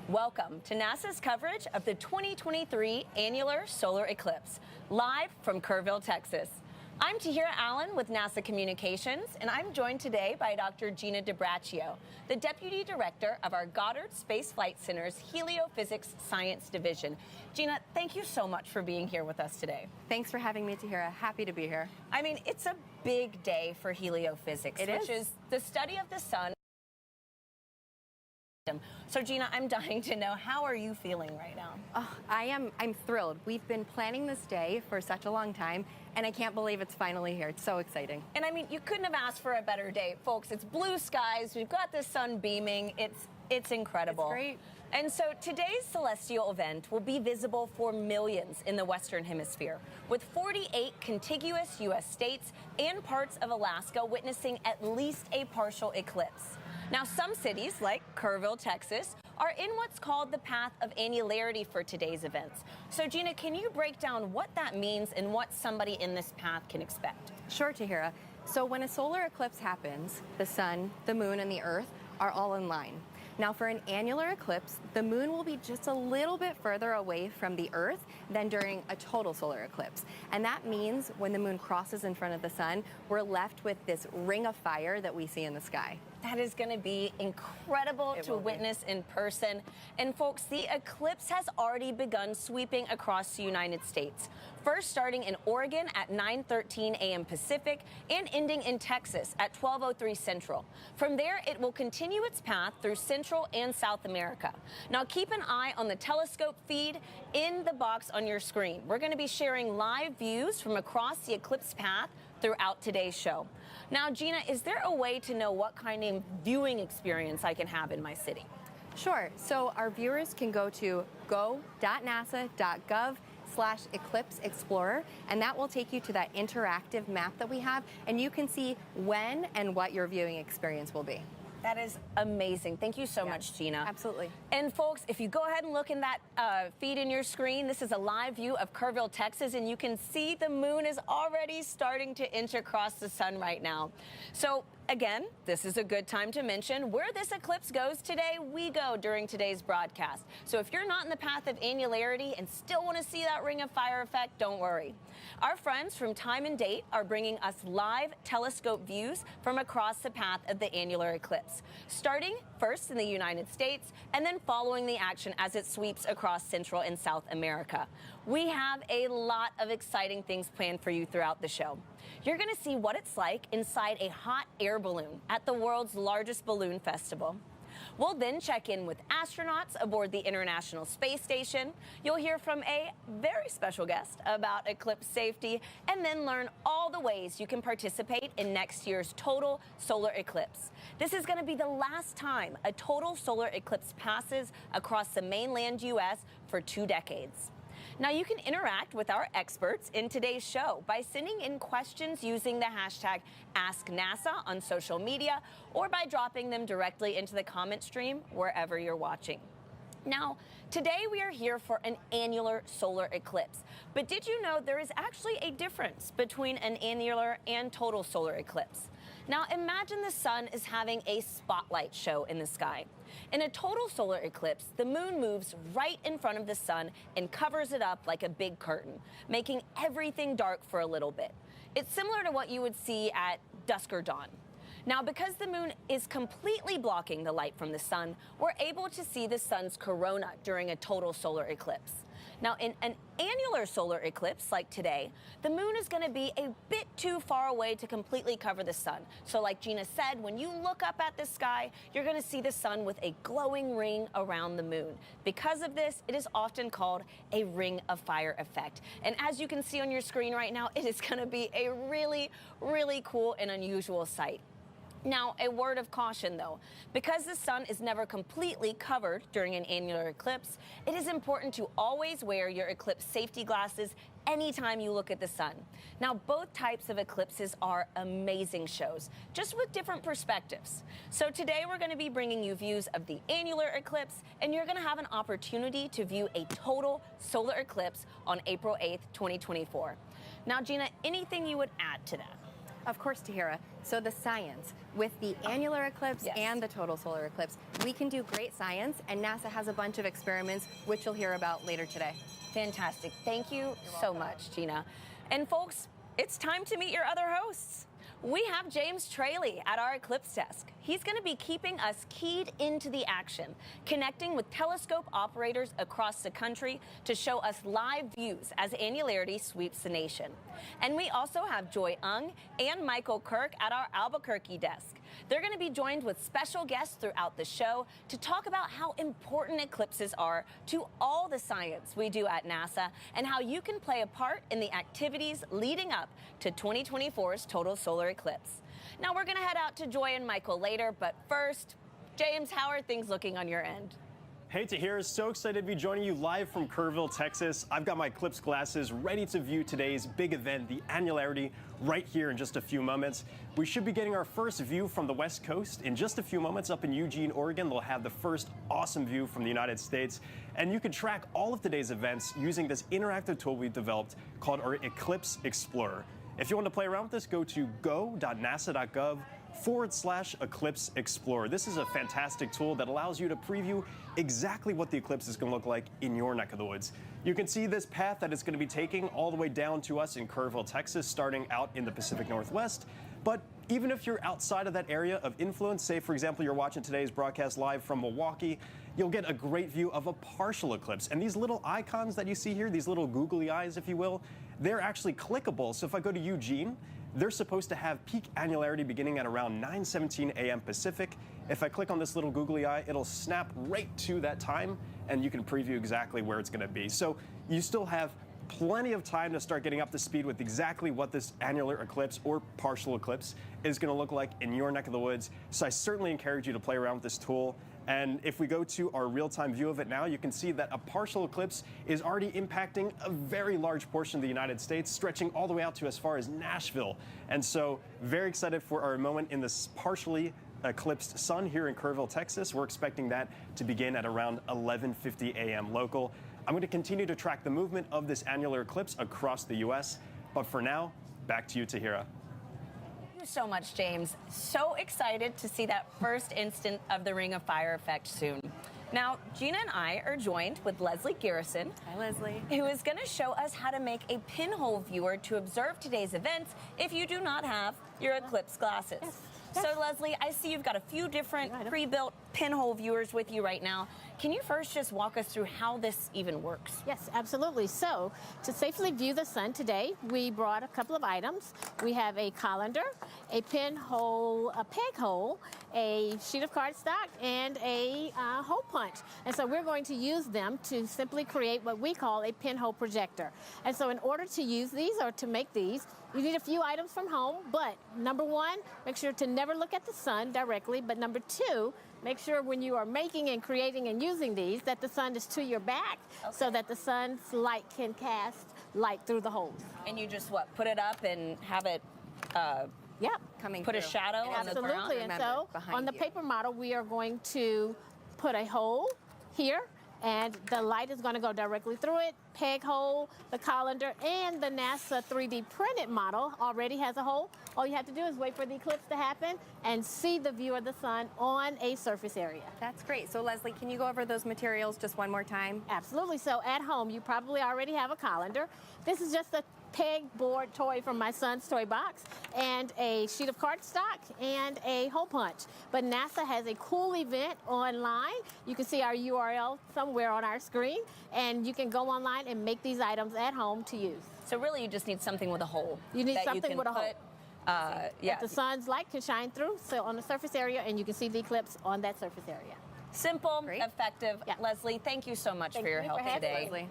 Welcome to NASA's coverage of the 2023 Annular Solar Eclipse, live from Kerrville, Texas. I'm Tahira Allen with NASA Communications, and I'm joined today by Dr. Gina DiBraccio, the Deputy Director of our Goddard Space Flight Center's Heliophysics Science Division. Gina, thank you so much for being here with us today. Thanks for having me, Tahira. Happy to be here. I mean, it's a big day for heliophysics, which is the study of the sun. So Gina, I'm dying to know, how are you feeling right now? I'm thrilled. We've been planning this day for such a long time, and I can't believe it's finally here. It's so exciting. And I mean, you couldn't have asked for a better day, folks. It's blue skies, we've got the sun beaming, it's incredible. It's great. And so today's celestial event will be visible for millions in the Western Hemisphere, with 48 contiguous U.S. states and parts of Alaska witnessing at least a partial eclipse. Now, some cities, like Kerrville, Texas, are in what's called the path of annularity for today's events. So, Gina, can you break down what that means and what somebody in this path can expect? Sure, Tahira. So when a solar eclipse happens, the sun, the moon, and the earth are all in line. Now, for an annular eclipse, the moon will be just a little bit further away from the earth than during a total solar eclipse. And that means when the moon crosses in front of the sun, we're left with this ring of fire that we see in the sky. That is going to be incredible to witness in person. And folks, the eclipse has already begun sweeping across the United States. First starting in Oregon at 9:13 a.m. Pacific and ending in Texas at 12:03 Central. From there, it will continue its path through Central and South America. Now keep an eye on the telescope feed in the box on your screen. We're going to be sharing live views from across the eclipse path throughout today's show. Now, Gina, is there a way to know what kind of viewing experience I can have in my city? Sure. So our viewers can go to go.nasa.gov/Eclipse Explorer, and that will take you to that interactive map that we have, and you can see when and what your viewing experience will be. That is amazing. Thank you so much, Gina. Absolutely. And folks, if you go ahead and look in that feed in your screen, this is a live view of Kerrville, Texas, and you can see the moon is already starting to inch across the sun right now. So again, this is a good time to mention where this eclipse goes today, we go during today's broadcast. So if you're not in the path of annularity and still want to see that ring of fire effect, don't worry. Our friends from Time and Date are bringing us live telescope views from across the path of the annular eclipse, starting first in the United States and then following the action as it sweeps across Central and South America. We have a lot of exciting things planned for you throughout the show. You're going to see what it's like inside a hot air balloon at the world's largest balloon festival. We'll then check in with astronauts aboard the International Space Station. You'll hear from a very special guest about eclipse safety, and then learn all the ways you can participate in next year's total solar eclipse. This is going to be the last time a total solar eclipse passes across the mainland U.S. for 2 decades. Now, you can interact with our experts in today's show by sending in questions using the hashtag AskNASA on social media, or by dropping them directly into the comment stream wherever you're watching. Now, today we are here for an annular solar eclipse. But did you know there is actually a difference between an annular and total solar eclipse? Now, imagine the sun is having a spotlight show in the sky. In a total solar eclipse, the moon moves right in front of the sun and covers it up like a big curtain, making everything dark for a little bit. It's similar to what you would see at dusk or dawn. Now, because the moon is completely blocking the light from the sun, we're able to see the sun's corona during a total solar eclipse. Now, in an annular solar eclipse like today, the moon is going to be a bit too far away to completely cover the sun. So like Gina said, when you look up at the sky, you're going to see the sun with a glowing ring around the moon. Because of this, it is often called a ring of fire effect. And as you can see on your screen right now, it is going to be a really, really cool and unusual sight. Now, a word of caution, though. Because the sun is never completely covered during an annular eclipse, it is important to always wear your eclipse safety glasses anytime you look at the sun. Now, both types of eclipses are amazing shows, just with different perspectives. So today we're going to be bringing you views of the annular eclipse, and you're going to have an opportunity to view a total solar eclipse on April 8th, 2024. Now, Gina, anything you would add to that? Of course, Tahira. So the science with the annular eclipse Yes. and the total solar eclipse, we can do great science, and NASA has a bunch of experiments which you'll hear about later today. Fantastic. Thank you so much, Gina. And folks, it's time to meet your other hosts. We have James Traley at our Eclipse desk. He's going to be keeping us keyed into the action, connecting with telescope operators across the country to show us live views as annularity sweeps the nation. And we also have Joy Ung and Michael Kirk at our Albuquerque desk. They're going to be joined with special guests throughout the show to talk about how important eclipses are to all the science we do at NASA and how you can play a part in the activities leading up to 2024's total solar eclipse. Now we're going to head out to Joy and Michael later, but first, James, how are things looking on your end? Hey, Tahira, so excited to be joining you live from Kerrville, Texas. I've got my Eclipse glasses ready to view today's big event, the Annularity, right here in just a few moments. We should be getting our first view from the West Coast in just a few moments. Up in Eugene, Oregon, they'll have the first awesome view from the United States. And you can track all of today's events using this interactive tool we've developed called our Eclipse Explorer. If you want to play around with this, go to go.nasa.gov/Eclipse Explorer. This is a fantastic tool that allows you to preview exactly what the eclipse is going to look like in your neck of the woods. You can see this path that it's going to be taking all the way down to us in Kerrville, Texas, starting out in the Pacific Northwest. But even if you're outside of that area of influence, say, for example, you're watching today's broadcast live from Milwaukee, you'll get a great view of a partial eclipse. And these little icons that you see here, these little googly eyes, if you will, they're actually clickable. So if I go to Eugene, they're supposed to have peak annularity beginning at around 9:17 a.m. Pacific. If I click on this little googly eye, it'll snap right to that time, and you can preview exactly where it's going to be. So you still have plenty of time to start getting up to speed with exactly what this annular eclipse or partial eclipse is going to look like in your neck of the woods. So I certainly encourage you to play around with this tool. And if we go to our real-time view of it now, you can see that a partial eclipse is already impacting a very large portion of the United States, stretching all the way out to as far as Nashville. And so very excited for our moment in this partially eclipsed sun here in Kerrville, Texas. We're expecting that to begin at around 11:50 a.m. local. I'm going to continue to track the movement of this annular eclipse across the U.S. But for now, back to you, Tahira. Thank you so much, James. So excited to see that first instant of the Ring of Fire effect soon. Now, Gina and I are joined with Leslie Garrison. Hi, Leslie. Who is going to show us how to make a pinhole viewer to observe today's events if you do not have your eclipse glasses. Yes. So, Leslie, I see you've got a few different pre-built pinhole viewers with you right now. Can you first just walk us through how this even works? Yes, absolutely. So, to safely view the sun today, we brought a couple of items. We have a colander, a pinhole, a peg hole, a sheet of cardstock, and a hole punch. And so we're going to use them to simply create what we call a pinhole projector. And so in order to use these or to make these, you need a few items from home, but number one, make sure to never look at the sun directly, but number two, make sure when you are making and creating and using these that the sun is to your back so that the sun's light can cast light through the holes. And you just, what, put it up and have it Yep. Coming put a through. shadow on the ground? Absolutely. And Remember, so behind on the you. paper model, we are going to put a hole here, and the light is going to go directly through it. Peg hole, the colander, and the NASA 3D printed model already has a hole. All you have to do is wait for the eclipse to happen and see the view of the sun on a surface area. That's great. So, Leslie, can you go over those materials just one more time? Absolutely. So at home, you probably already have a colander. This is just a pegboard toy from my son's toy box, and a sheet of cardstock and a hole punch. But NASA has a cool event online. You can see our URL somewhere on our screen, and you can go online and make these items at home to use. So really, you just need something with a hole. You need that something can with a hole. put, yeah. The sun's light can shine through, so on the surface area, and you can see the eclipse on that surface area. Simple, Great. effective. Yeah. Leslie, thank you so much Thank for your you help for having today. us. Leslie.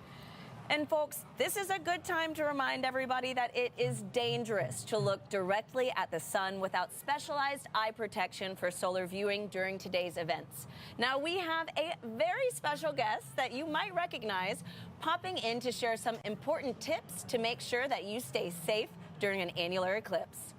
And folks, this is a good time to remind everybody that it is dangerous to look directly at the sun without specialized eye protection for solar viewing during today's events. Now we have a very special guest that you might recognize popping in to share some important tips to make sure that you stay safe during an annular eclipse.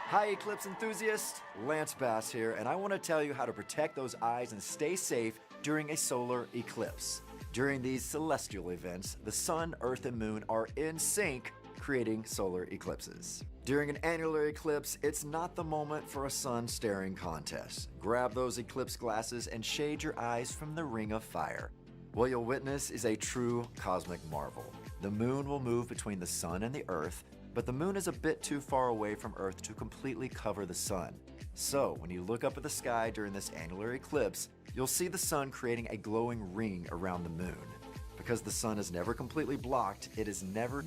Hi, Eclipse enthusiasts. Lance Bass here, and I want to tell you how to protect those eyes and stay safe during a solar eclipse. During these celestial events, the sun, earth, and moon are in sync creating solar eclipses. During an annular eclipse, it's not the moment for a sun staring contest. Grab those eclipse glasses and shade your eyes from the ring of fire. What you'll witness is a true cosmic marvel. The moon will move between the sun and the earth, but the moon is a bit too far away from Earth to completely cover the sun. So, when you look up at the sky during this annular eclipse, you'll see the sun creating a glowing ring around the moon. Because the sun is never completely blocked, it is never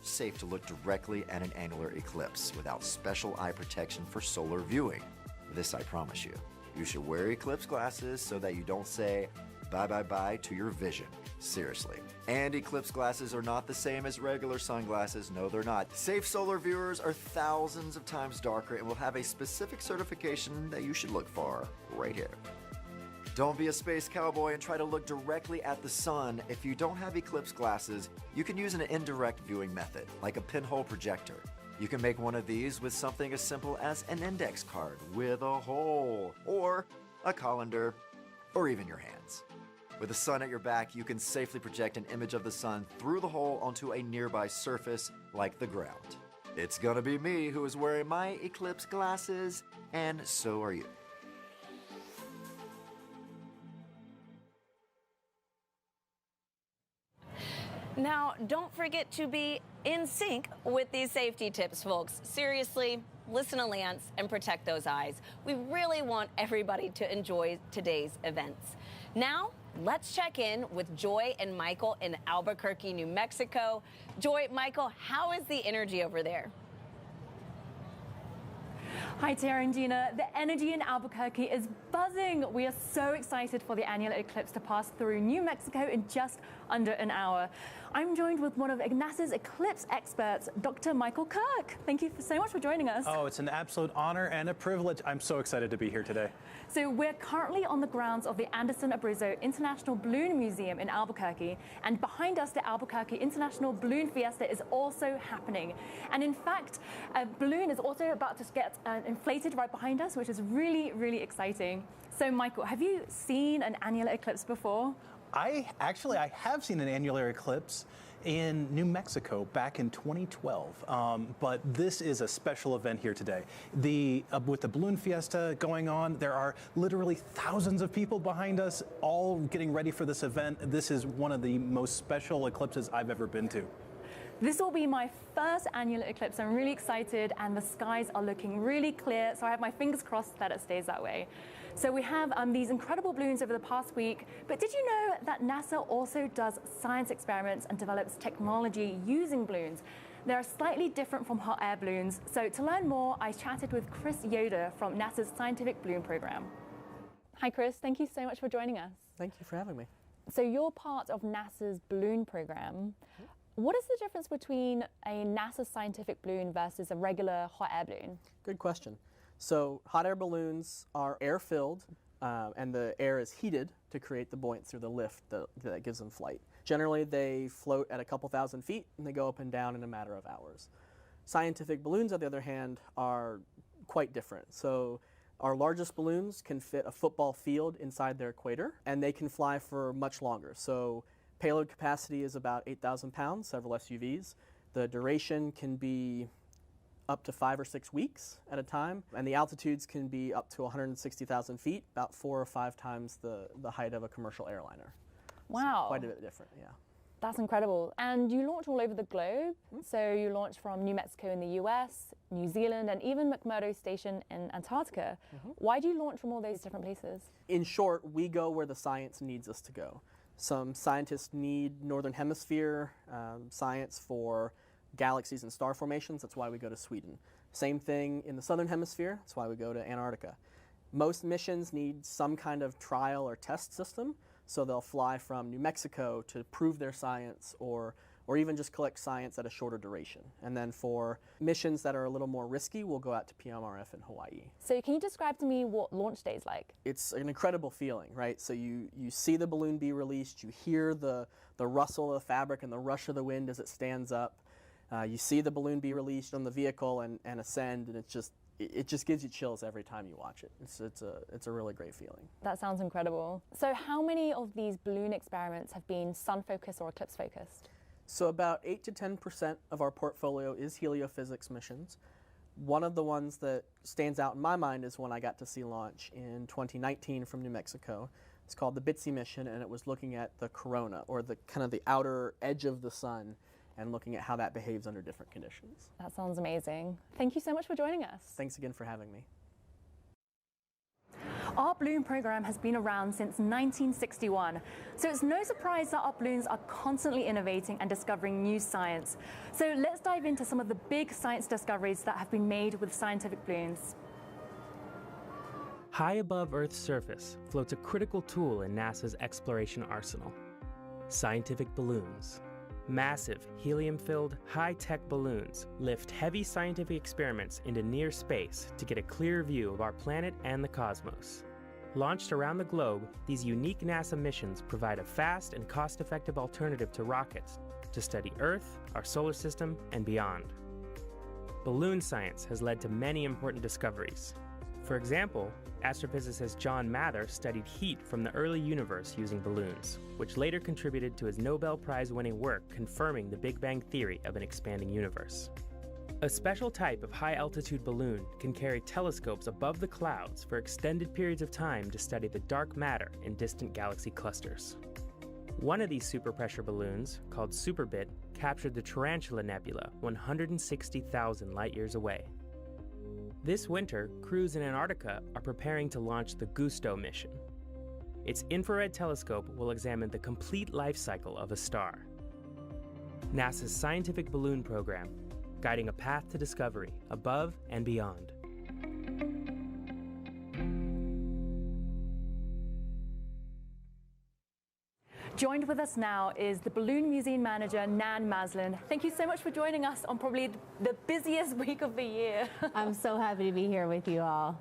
safe to look directly at an annular eclipse without special eye protection for solar viewing. This I promise you. You should wear eclipse glasses so that you don't say bye to your vision. Seriously. And eclipse glasses are not the same as regular sunglasses. No, they're not. Safe solar viewers are thousands of times darker and will have a specific certification that you should look for right here. Don't be a space cowboy and try to look directly at the sun. If you don't have eclipse glasses, you can use an indirect viewing method, like a pinhole projector. You can make one of these with something as simple as an index card with a hole, or a colander, or even your hands. With the sun at your back, you can safely project an image of the sun through the hole onto a nearby surface like the ground. It's gonna be me who is wearing my eclipse glasses, and so are you. Now, don't forget to be in sync with these safety tips, folks. Seriously, listen to Lance and protect those eyes. We really want everybody to enjoy today's events. Now, let's check in with Joy and Michael in Albuquerque, New Mexico. Joy, Michael, how is the energy over there? Hi, Tara and Gina. The energy in Albuquerque is buzzing. We are so excited for the annular eclipse to pass through New Mexico in just under an hour. I'm joined with one of NASA's eclipse experts, Dr. Michael Kirk. Thank you so much for joining us. Oh, it's an absolute honor and a privilege. I'm so excited to be here today. So we're currently on the grounds of the Anderson Abruzzo International Balloon Museum in Albuquerque, and behind us, the Albuquerque International Balloon Fiesta is also happening. And in fact, a balloon is also about to get inflated right behind us, which is really, really exciting. So Michael, have you seen an annular eclipse before? I have seen an annular eclipse in New Mexico back in 2012, but this is a special event here today. With the balloon fiesta going on, there are literally thousands of people behind us, all getting ready for this event. This is one of the most special eclipses I've ever been to. This will be my first annular eclipse. I'm really excited, and the skies are looking really clear, so I have my fingers crossed that it stays that way. So we have these incredible balloons over the past week, but did you know that NASA also does science experiments and develops technology using balloons? They're slightly different from hot air balloons. So to learn more, I chatted with Chris Yoder from NASA's Scientific Balloon Program. Hi, Chris. Thank you so much for joining us. Thank you for having me. So you're part of NASA's balloon program. What is the difference between a NASA scientific balloon versus a regular hot air balloon? Good question. So hot air balloons are air-filled, and the air is heated to create the buoyant through the lift that gives them flight. Generally, they float at a couple thousand feet, and they go up and down in a matter of hours. Scientific balloons, on the other hand, are quite different. So our largest balloons can fit a football field inside their equator, and they can fly for much longer. So payload capacity is about 8,000 pounds, several SUVs. The duration can be up to 5 or 6 weeks at a time, and the altitudes can be up to 160,000 feet, about 4 or 5 times the height of a commercial airliner. Wow. So quite a bit different, yeah. That's incredible. And you launch all over the globe. So you launch from New Mexico in the US, New Zealand, and even McMurdo Station in Antarctica. Why do you launch from all those different places? In short, we go where the science needs us to go. Some scientists need Northern Hemisphere science for galaxies and star formations. That's why we go to Sweden. Same thing in the Southern Hemisphere. That's why we go to Antarctica. Most missions need some kind of trial or test system, so they'll fly from New Mexico to prove their science or even just collect science at a shorter duration. And then for missions that are a little more risky, we'll go out to PMRF in Hawaii. So can you describe to me what launch day is like? It's an incredible feeling, right? So you see the balloon be released, you hear the rustle of the fabric and the rush of the wind as it stands up. You see the balloon be released on the vehicle and ascend, and it just gives you chills every time you watch it. It's a really great feeling. That sounds incredible. So how many of these balloon experiments have been sun-focused or eclipse-focused? So about 8 to 10% of our portfolio is heliophysics missions. One of the ones that stands out in my mind is one I got to see launch in 2019 from New Mexico. It's called the BITSI mission, and it was looking at the corona, or the kind of the outer edge of the sun, and looking at how that behaves under different conditions. That sounds amazing. Thank you so much for joining us. Thanks again for having me. Our balloon program has been around since 1961, so it's no surprise that our balloons are constantly innovating and discovering new science. So let's dive into some of the big science discoveries that have been made with scientific balloons. High above Earth's surface floats a critical tool in NASA's exploration arsenal: scientific balloons. Massive, helium-filled, high-tech balloons lift heavy scientific experiments into near space to get a clear view of our planet and the cosmos. Launched around the globe, these unique NASA missions provide a fast and cost-effective alternative to rockets to study Earth, our solar system, and beyond. Balloon science has led to many important discoveries. For example, astrophysicist John Mather studied heat from the early universe using balloons, which later contributed to his Nobel Prize-winning work confirming the Big Bang theory of an expanding universe. A special type of high-altitude balloon can carry telescopes above the clouds for extended periods of time to study the dark matter in distant galaxy clusters. One of these superpressure balloons, called SuperBit, captured the Tarantula Nebula 160,000 light-years away. This winter, crews in Antarctica are preparing to launch the Gusto mission. Its infrared telescope will examine the complete life cycle of a star. NASA's scientific balloon program, guiding a path to discovery above and beyond. Joined with us now is the Balloon Museum Manager, Nan Maslin. Thank you so much for joining us on probably the busiest week of the year. I'm so happy to be here with you all.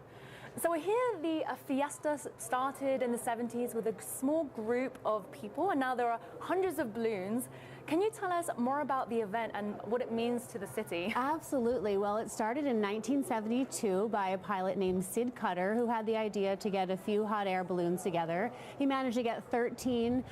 So we're here, the Fiesta started in the 70s with a small group of people, and now there are hundreds of balloons. Can you tell us more about the event and what it means to the city? Absolutely. Well, it started in 1972 by a pilot named Sid Cutter, who had the idea to get a few hot air balloons together. He managed to get 13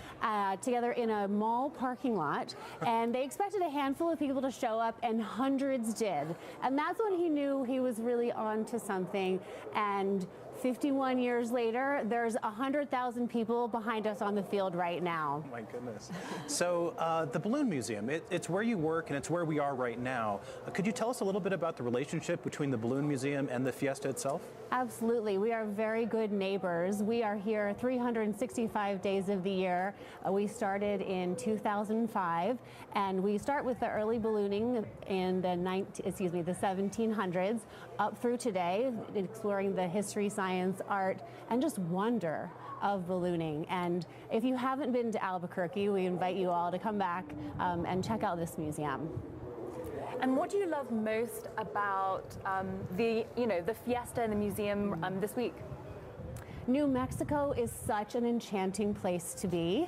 together in a mall parking lot, and they expected a handful of people to show up, and hundreds did. And that's when he knew he was really on to something. And 51 years later, there's 100,000 people behind us on the field right now. Oh my goodness. So the Balloon Museum, it's where you work and it's where we are right now. Could you tell us a little bit about the relationship between the Balloon Museum and the Fiesta itself? Absolutely. We are very good neighbors. We are here 365 days of the year. We started in 2005, and we start with the early ballooning in the 1700s up through today, exploring the history, science, art, and just wonder of ballooning. And if you haven't been to Albuquerque, we invite you all to come back and check out this museum. And what do you love most about the Fiesta and the museum this week? New Mexico is such an enchanting place to be,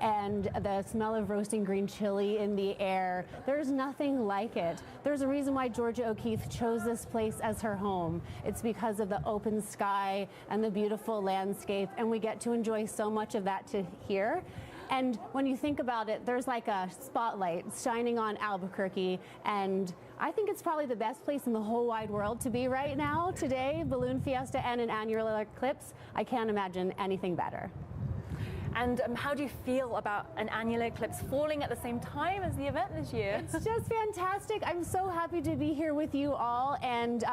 and the smell of roasting green chili in the air, there's nothing like it. There's a reason why Georgia O'Keeffe chose this place as her home. It's because of the open sky and the beautiful landscape, and we get to enjoy so much of that here. And when you think about it, there's like a spotlight shining on Albuquerque, and I think it's probably the best place in the whole wide world to be right now. Today, Balloon Fiesta and an annular eclipse. I can't imagine anything better. And how do you feel about an annular eclipse falling at the same time as the event this year? It's just fantastic. I'm so happy to be here with you all, and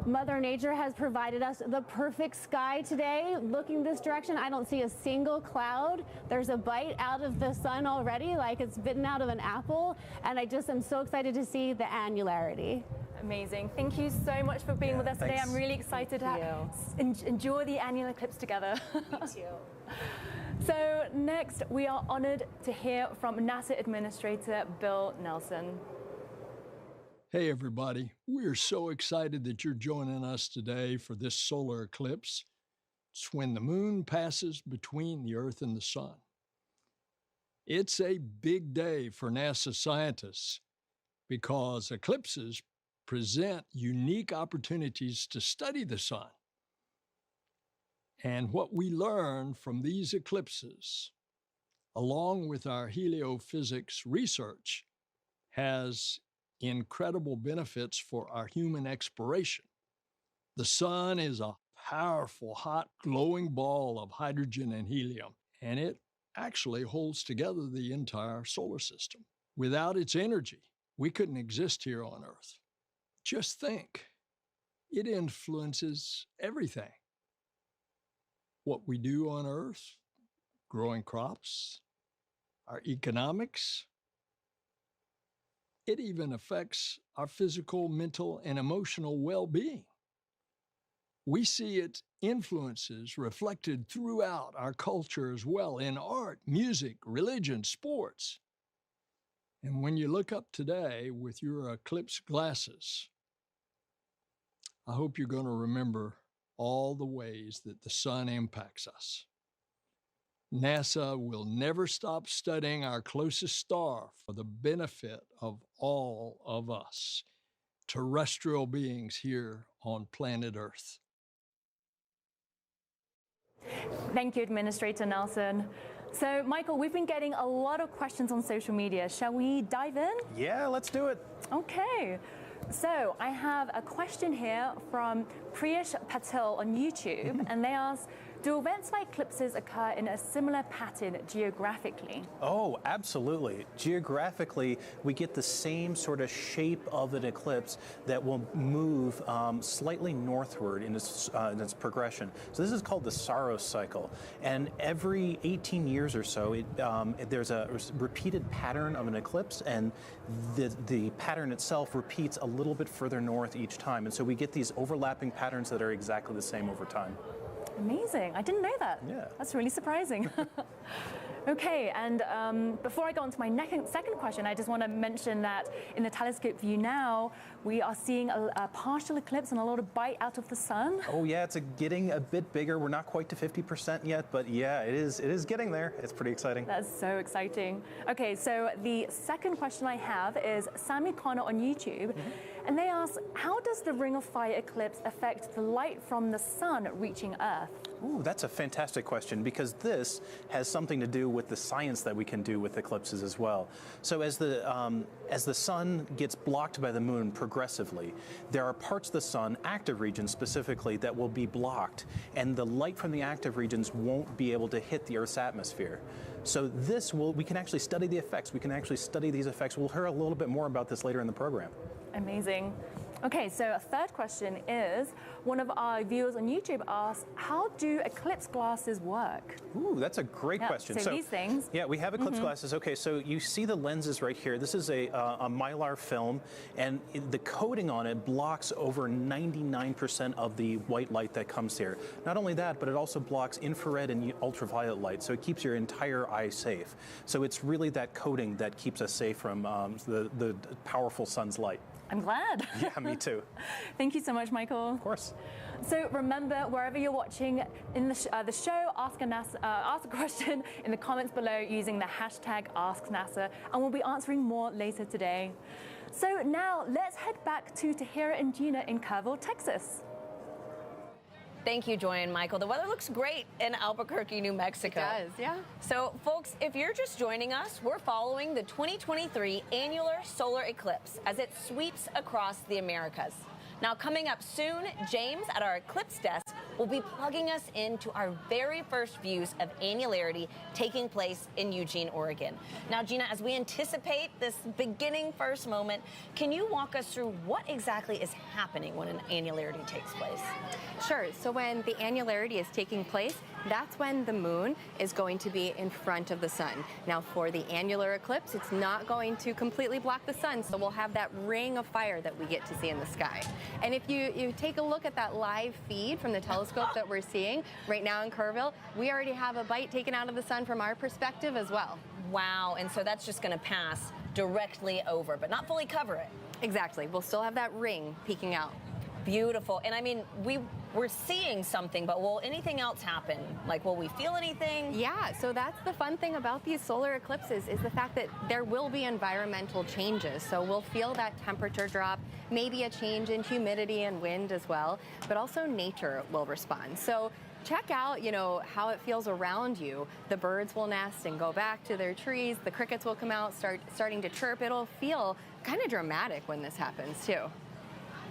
Mother Nature has provided us the perfect sky today. Looking this direction, I don't see a single cloud. There's a bite out of the sun already, like it's bitten out of an apple, and I just am so excited to see the annularity. Amazing. Thank you so much for being with us today. I'm really excited to enjoy the annular eclipse together. Me too. So next, we are honored to hear from NASA Administrator Bill Nelson. Hey everybody, we're so excited that you're joining us today for this solar eclipse. It's when the moon passes between the Earth and the sun. It's a big day for NASA scientists because eclipses present unique opportunities to study the sun. And what we learn from these eclipses along with our heliophysics research, has incredible benefits for our human exploration. The sun is a powerful, hot, glowing ball of hydrogen and helium, and it actually holds together the entire solar system. Without its energy, we couldn't exist here on Earth. Just think, it influences everything. What we do on Earth, growing crops, our economics. It even affects our physical, mental, and emotional well-being. We see its influences reflected throughout our culture as well, in art, music, religion, sports. And when you look up today with your eclipse glasses, I hope you're going to remember all the ways that the sun impacts us. NASA will never stop studying our closest star for the benefit of all of us, terrestrial beings here on planet Earth. Thank you, Administrator Nelson. So, Michael, we've been getting a lot of questions on social media. Shall we dive in? Yeah, let's do it. Okay. So, I have a question here from Priyesh Patel on YouTube, and they ask, do events like eclipses occur in a similar pattern geographically? Oh, absolutely. Geographically, we get the same sort of shape of an eclipse that will move slightly northward in its progression. So this is called the Saros cycle. And every 18 years or so, there's a repeated pattern of an eclipse, and the pattern itself repeats a little bit further north each time. And so we get these overlapping patterns that are exactly the same over time. Amazing. I didn't know that. Yeah. That's really surprising. Okay, and before I go on to my second question, I just want to mention that in the telescope view now, we are seeing a partial eclipse and a lot of bite out of the sun. Oh yeah, it's getting a bit bigger. We're not quite to 50% yet, but yeah, it is getting there. It's pretty exciting. That's so exciting. Okay, so the second question I have is Sammy Connor on YouTube, and they ask, how does the Ring of Fire eclipse affect the light from the sun reaching Earth? Ooh, that's a fantastic question, because this has something to do with the science that we can do with eclipses as well. So as the sun gets blocked by the moon progressively, there are parts of the sun, active regions specifically, that will be blocked, and the light from the active regions won't be able to hit the Earth's atmosphere. So we can actually study the effects. We can actually study these effects. We'll hear a little bit more about this later in the program. Amazing. Okay, so a third question is, one of our viewers on YouTube asks, how do eclipse glasses work? Ooh, that's a great question. So these things. Yeah, we have eclipse glasses. Okay, so you see the lenses right here. This is a mylar film, and the coating on it blocks over 99% of the white light that comes here. Not only that, but it also blocks infrared and ultraviolet light, so it keeps your entire eye safe. So it's really that coating that keeps us safe from the powerful sun's light. I'm glad. Yeah, me too. Thank you so much, Michael. Of course. So remember, wherever you're watching in the show, ask a question in the comments below using the hashtag AskNASA, and we'll be answering more later today. So now let's head back to Tahira and Gina in Kerrville, Texas. Thank you, Joy and Michael. The weather looks great in Albuquerque, New Mexico. It does, yeah. So, folks, if you're just joining us, we're following the 2023 Annular Solar Eclipse as it sweeps across the Americas. Now, coming up soon, James at our Eclipse desk will be plugging us into our very first views of annularity taking place in Eugene, Oregon. Now, Gina, as we anticipate this beginning first moment, can you walk us through what exactly is happening when an annularity takes place? Sure. So when the annularity is taking place, that's when the moon is going to be in front of the sun. Now, for the annular eclipse, it's not going to completely block the sun, so we'll have that ring of fire that we get to see in the sky. And if you take a look at that live feed from the telescope that we're seeing right now in Kerrville, we already have a bite taken out of the sun from our perspective as well. Wow, and so that's just going to pass directly over, but not fully cover it. Exactly. We'll still have that ring peeking out. Beautiful. And I mean, we're seeing something, but will anything else happen? Like, will we feel anything? Yeah, so that's the fun thing about these solar eclipses is the fact that there will be environmental changes. So we'll feel that temperature drop, maybe a change in humidity and wind as well, but also nature will respond. So check out, how it feels around you. The birds will nest and go back to their trees. The crickets will come out, starting to chirp. It'll feel kind of dramatic when this happens too.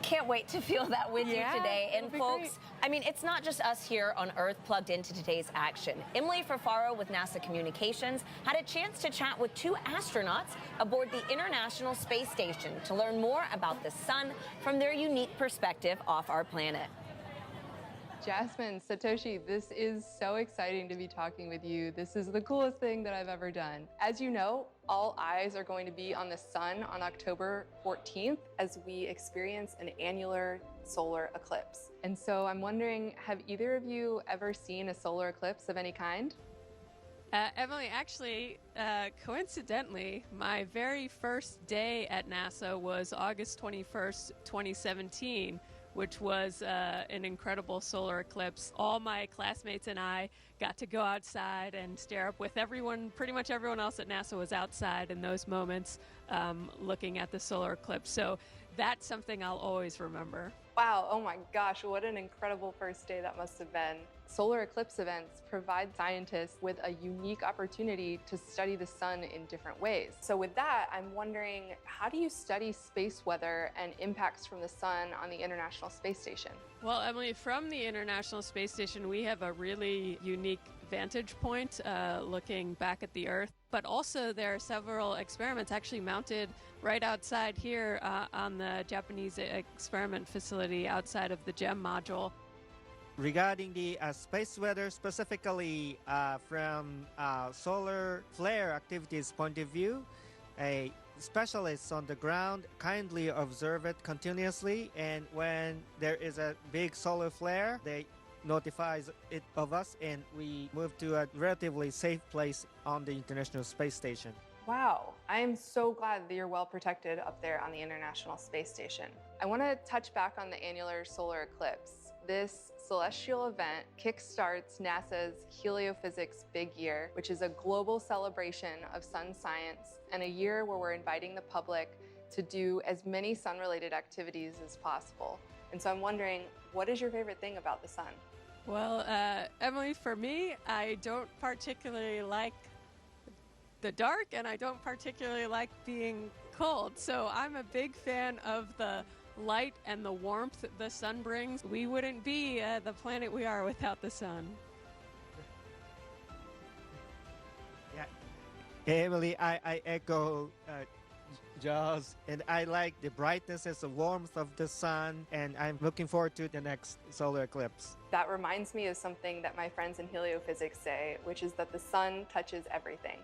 Can't wait to feel that with you today. And it'll be folks, great. I mean, it's not just us here on Earth plugged into today's action. Emily Fafaro with NASA Communications had a chance to chat with 2 astronauts aboard the International Space Station to learn more about the sun from their unique perspective off our planet. Jasmine, Satoshi, this is so exciting to be talking with you. This is the coolest thing that I've ever done. As you know, all eyes are going to be on the sun on October 14th as we experience an annular solar eclipse. And so I'm wondering, have either of you ever seen a solar eclipse of any kind? Emily, actually, coincidentally, my very first day at NASA was August 21st, 2017. Which was an incredible solar eclipse. All my classmates and I got to go outside and stare up with everyone. Pretty much everyone else at NASA was outside in those moments looking at the solar eclipse. So that's something I'll always remember. Wow, oh my gosh, what an incredible first day that must have been. Solar eclipse events provide scientists with a unique opportunity to study the sun in different ways. So with that, I'm wondering, how do you study space weather and impacts from the sun on the International Space Station? Well, Emily, from the International Space Station, we have a really unique vantage point looking back at the Earth. But also there are several experiments actually mounted right outside here on the Japanese experiment facility outside of the GEM module. Regarding the space weather, specifically from solar flare activities point of view, a specialists on the ground kindly observe it continuously, and when there is a big solar flare, they notifies it of us, and we move to a relatively safe place on the International Space Station. Wow, I am so glad that you're well protected up there on the International Space Station. I want to touch back on the annular solar eclipse. This celestial event kickstarts NASA's Heliophysics Big Year, which is a global celebration of sun science and a year where we're inviting the public to do as many sun-related activities as possible. And so I'm wondering, what is your favorite thing about the sun? Well, Emily, for me, I don't particularly like the dark, and I don't particularly like being cold. So I'm a big fan of the light and the warmth the sun brings. We wouldn't be the planet we are without the sun. Yeah, Emily, I echo Jaws, and I like the brightness and the warmth of the sun, and I'm looking forward to the next solar eclipse. That reminds me of something that my friends in heliophysics say, which is that the sun touches everything.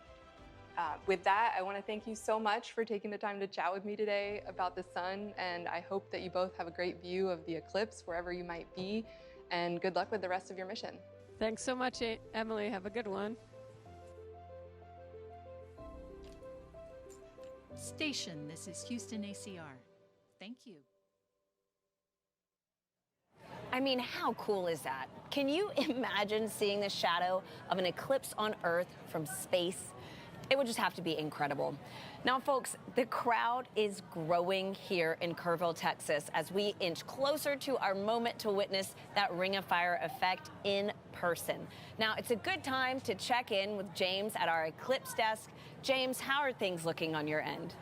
With that, I want to thank you so much for taking the time to chat with me today about the sun, and I hope that you both have a great view of the eclipse wherever you might be, and good luck with the rest of your mission. Thanks so much, Emily. Have a good one. Station, this is Houston ACR. Thank you. I mean, how cool is that? Can you imagine seeing the shadow of an eclipse on Earth from space? It would just have to be incredible. Now, folks, the crowd is growing here in Kerrville, Texas, as we inch closer to our moment to witness that Ring of Fire effect in person. Now, it's a good time to check in with James at our Eclipse desk. James, how are things looking on your end?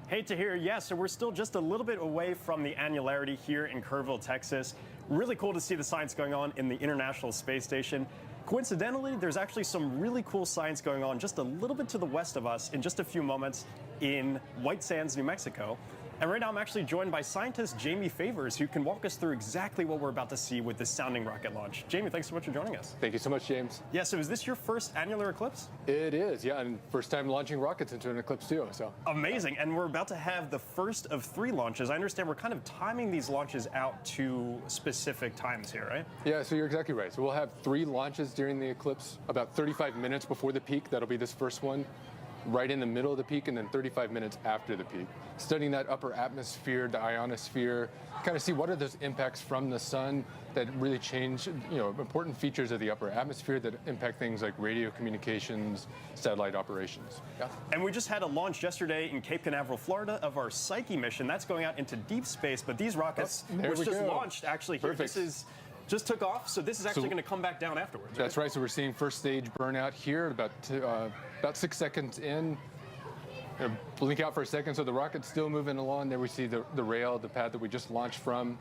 Hey, Tahir, yes, so we're still just a little bit away from the annularity here in Kerrville, Texas. Really cool to see the science going on in the International Space Station. Coincidentally, there's actually some really cool science going on just a little bit to the west of us in just a few moments in White Sands, New Mexico. And right now I'm actually joined by scientist Jamie Favors, who can walk us through exactly what we're about to see with this sounding rocket launch. Jamie, thanks so much for joining us. Thank you so much, James. Yeah, so is this your first annular eclipse? It is, yeah, and first time launching rockets into an eclipse too, so. Amazing, and we're about to have the first of 3 launches. I understand we're kind of timing these launches out to specific times here, right? Yeah, so you're exactly right. So we'll have 3 launches during the eclipse, about 35 minutes before the peak. That'll be this first one, right in the middle of the peak, and then 35 minutes after the peak. Studying that upper atmosphere, the ionosphere, kind of see what are those impacts from the sun that really change, important features of the upper atmosphere that impact things like radio communications, satellite operations. Yeah. And we just had a launch yesterday in Cape Canaveral, Florida, of our Psyche mission. That's going out into deep space, but these rockets, which just launched actually here. Perfect. This is just took off, so this is actually going to come back down afterwards. That's right. So we're seeing first stage burnout here about 6 seconds in. Blink out for a second, so the rocket's still moving along. There we see the rail, the pad that we just launched from.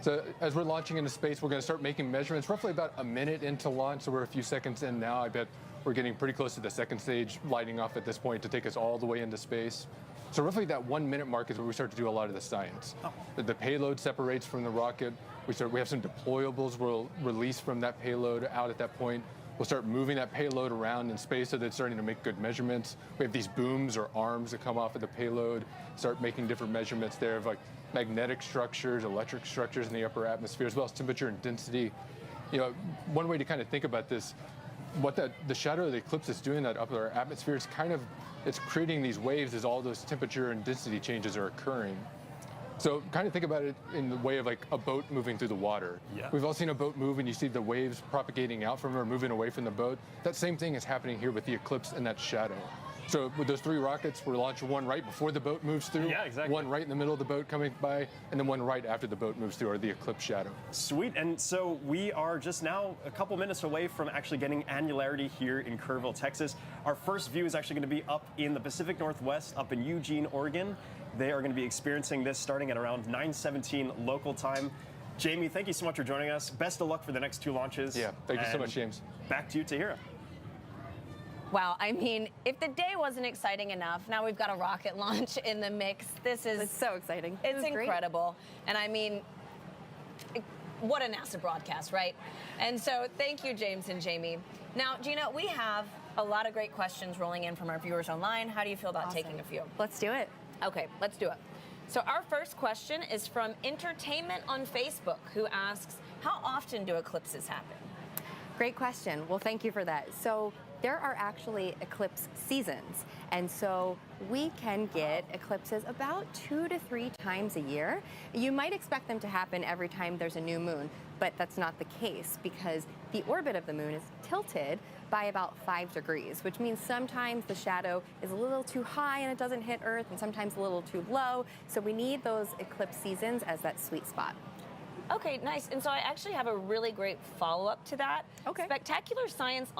So as we're launching into space, we're going to start making measurements roughly about a minute into launch, so we're a few seconds in now. I bet we're getting pretty close to the second stage lighting off at this point to take us all the way into space. So roughly that 1 minute mark is where we start to do a lot of the science. The payload separates from the rocket. We have some deployables we'll release from that payload out at that point. We'll start moving that payload around in space so that it's starting to make good measurements. We have these booms or arms that come off of the payload, start making different measurements there of like magnetic structures, electric structures in the upper atmosphere, as well as temperature and density. You know, one way to kind of think about this, what the shadow of the eclipse is doing in that upper atmosphere is it's creating these waves as all those temperature and density changes are occurring. So kind of think about it in the way of like a boat moving through the water. Yeah. We've all seen a boat move and you see the waves propagating out from it or moving away from the boat. That same thing is happening here with the eclipse and that shadow. So with those 3 rockets, we're launching one right before the boat moves through, yeah, exactly. one right in the middle of the boat coming by, and then one right after the boat moves through, or the eclipse shadow. Sweet, and so we are just now a couple minutes away from actually getting annularity here in Kerrville, Texas. Our first view is actually going to be up in the Pacific Northwest, up in Eugene, Oregon. They are going to be experiencing this starting at around 9:17 local time. Jamie, thank you so much for joining us. Best of luck for the next 2 launches. Yeah, thank you so much, James. Back to you, Tahira. Wow, I mean, if the day wasn't exciting enough, now we've got a rocket launch in the mix. It's so exciting. It's incredible. And I mean, what a NASA broadcast, right? And so thank you, James and Jamie. Now, Gina, we have a lot of great questions rolling in from our viewers online. How do you feel about taking a few? Let's do it. Okay, let's do it. So our first question is from Entertainment on Facebook, who asks, how often do eclipses happen? Great question. Well, thank you for that. So there are actually eclipse seasons. And so we can get eclipses about 2 to 3 times a year. You might expect them to happen every time there's a new moon, but that's not the case because the orbit of the moon is tilted by about 5 degrees, which means sometimes the shadow is a little too high and it doesn't hit Earth, and sometimes a little too low. So we need those eclipse seasons as that sweet spot. Okay, nice. And so I actually have a really great follow-up to that. Okay. Spectacular Science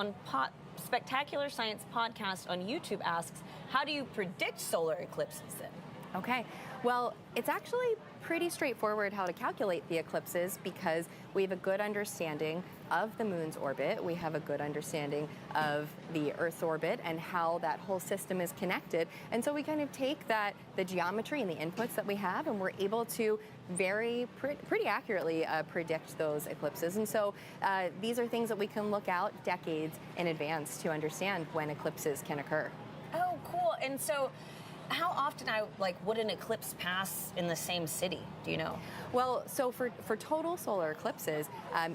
Podcast on YouTube asks, how do you predict solar eclipses then? Okay, well, it's actually pretty straightforward how to calculate the eclipses because we have a good understanding of the moon's orbit. We have a good understanding of the Earth's orbit and how that whole system is connected. And so we kind of take the geometry and the inputs that we have, and we're able to pretty accurately predict those eclipses. And so these are things that we can look out decades in advance to understand when eclipses can occur. Oh, cool. And so how often would an eclipse pass in the same city? Do you know? Well, so for total solar eclipses,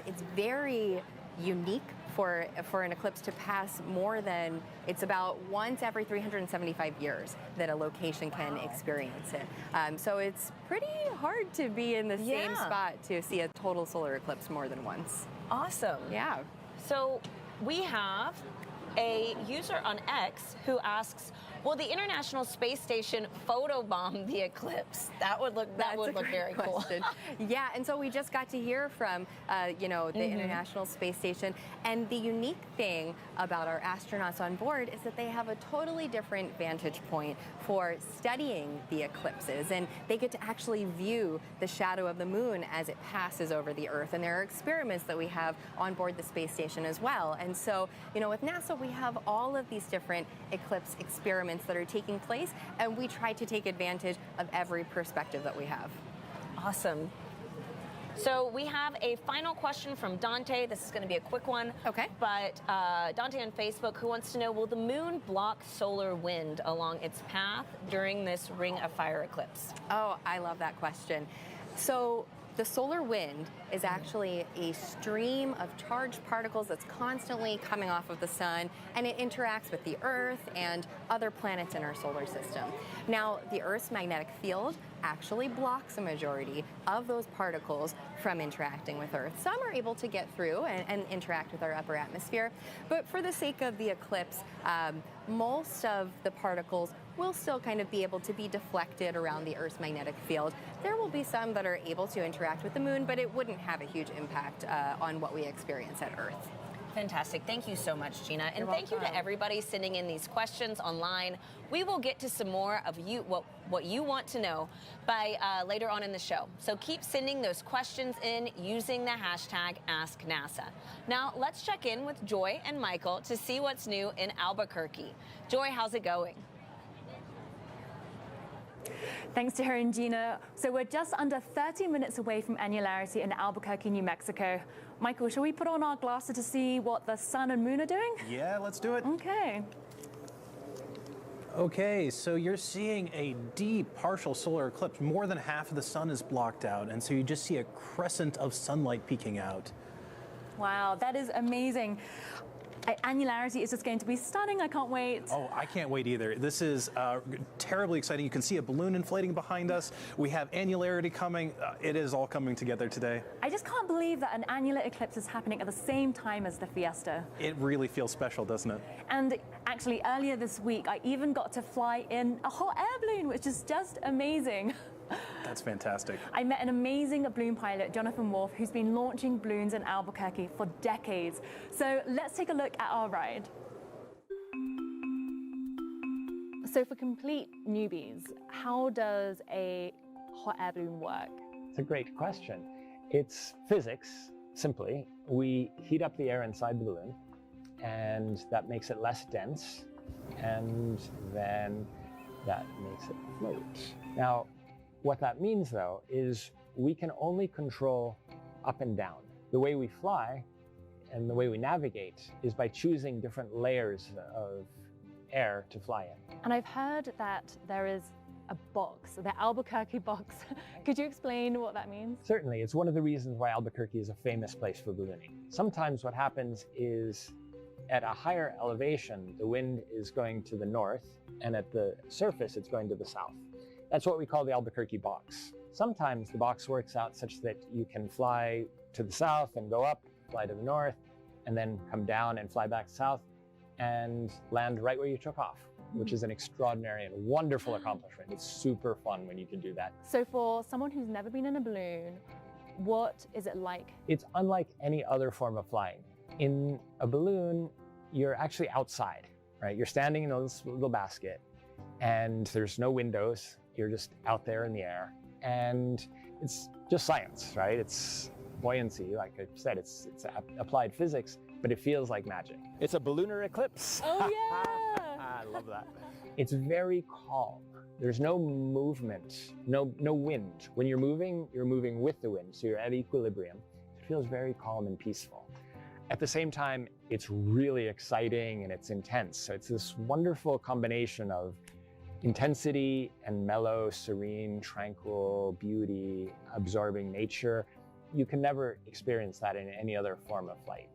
it's very unique for an eclipse to pass more than, it's about once every 375 years that a location can experience it. So it's pretty hard to be in the same spot to see a total solar eclipse more than once. Awesome. Yeah. So we have a user on X who asks, will the International Space Station photobomb the eclipse? That would look very cool. Yeah, and so we just got to hear from the International Space Station, and the unique thing about our astronauts on board is that they have a totally different vantage point for studying the eclipses, and they get to actually view the shadow of the moon as it passes over the Earth. And there are experiments that we have on board the space station as well. And so, with NASA, we have all of these different eclipse experiments that are taking place, and we try to take advantage of every perspective that we have. Awesome. So we have a final question from Dante. This is going to be a quick one. Okay. But Dante on Facebook, who wants to know, will the moon block solar wind along its path during this Ring of Fire eclipse? Oh, I love that question. So the solar wind is actually a stream of charged particles that's constantly coming off of the sun, and it interacts with the Earth and other planets in our solar system. Now, the Earth's magnetic field actually blocks a majority of those particles from interacting with Earth. Some are able to get through and interact with our upper atmosphere, but for the sake of the eclipse, most of the particles will still kind of be able to be deflected around the Earth's magnetic field. There will be some that are able to interact with the moon, but it wouldn't have a huge impact on what we experience at Earth. Fantastic. Thank you so much, Gina. And You're thank you to welcome. everybody sending in these questions online. We will get to some more of what you want to know by later on in the show. So keep sending those questions in using the hashtag AskNASA. Now let's check in with Joy and Michael to see what's new in Albuquerque. Joy, how's it going? Thanks to her and Gina. So we're just under 30 minutes away from Annularity in Albuquerque, New Mexico. Michael, shall we put on our glasses to see what the sun and moon are doing? Yeah, let's do it. Okay. Okay, so you're seeing a deep partial solar eclipse. More than half of the sun is blocked out, and so you just see a crescent of sunlight peeking out. Wow, that is amazing. Annularity is just going to be stunning. I can't wait. Oh, I can't wait either. This is terribly exciting. You can see a balloon inflating behind us. We have annularity coming. It is all coming together today. I just can't believe that an annular eclipse is happening at the same time as the fiesta. It really feels special, doesn't it? And actually, earlier this week, I even got to fly in a hot air balloon, which is just amazing. That's fantastic. I met an amazing balloon pilot, Jonathan Wolf, who's been launching balloons in Albuquerque for decades. So let's take a look at our ride. So for complete newbies, how does a hot air balloon work? It's a great question. It's physics, simply. We heat up the air inside the balloon, and that makes it less dense, and then that makes it float. Now, what that means, though, is we can only control up and down. The way we fly and the way we navigate is by choosing different layers of air to fly in. And I've heard that there is a box, the Albuquerque box. Could you explain what that means? Certainly. It's one of the reasons why Albuquerque is a famous place for ballooning. Sometimes what happens is at a higher elevation, the wind is going to the north, and at the surface, it's going to the south. That's what we call the Albuquerque box. Sometimes the box works out such that you can fly to the south and go up, fly to the north, and then come down and fly back south and land right where you took off, which is an extraordinary and wonderful accomplishment. It's super fun when you can do that. So for someone who's never been in a balloon, what is it like? It's unlike any other form of flying. In a balloon, you're actually outside, right? You're standing in a little basket, and there's no windows. You're just out there in the air, and it's just science, right? It's buoyancy, like I said, it's applied physics, but it feels like magic. It's a ballooner eclipse. Oh yeah! I love that. It's very calm. There's no movement, no wind. When you're moving with the wind, so you're at equilibrium. It feels very calm and peaceful. At the same time, it's really exciting and it's intense. So it's this wonderful combination of intensity and mellow, serene, tranquil beauty, absorbing nature. You can never experience that in any other form of flight.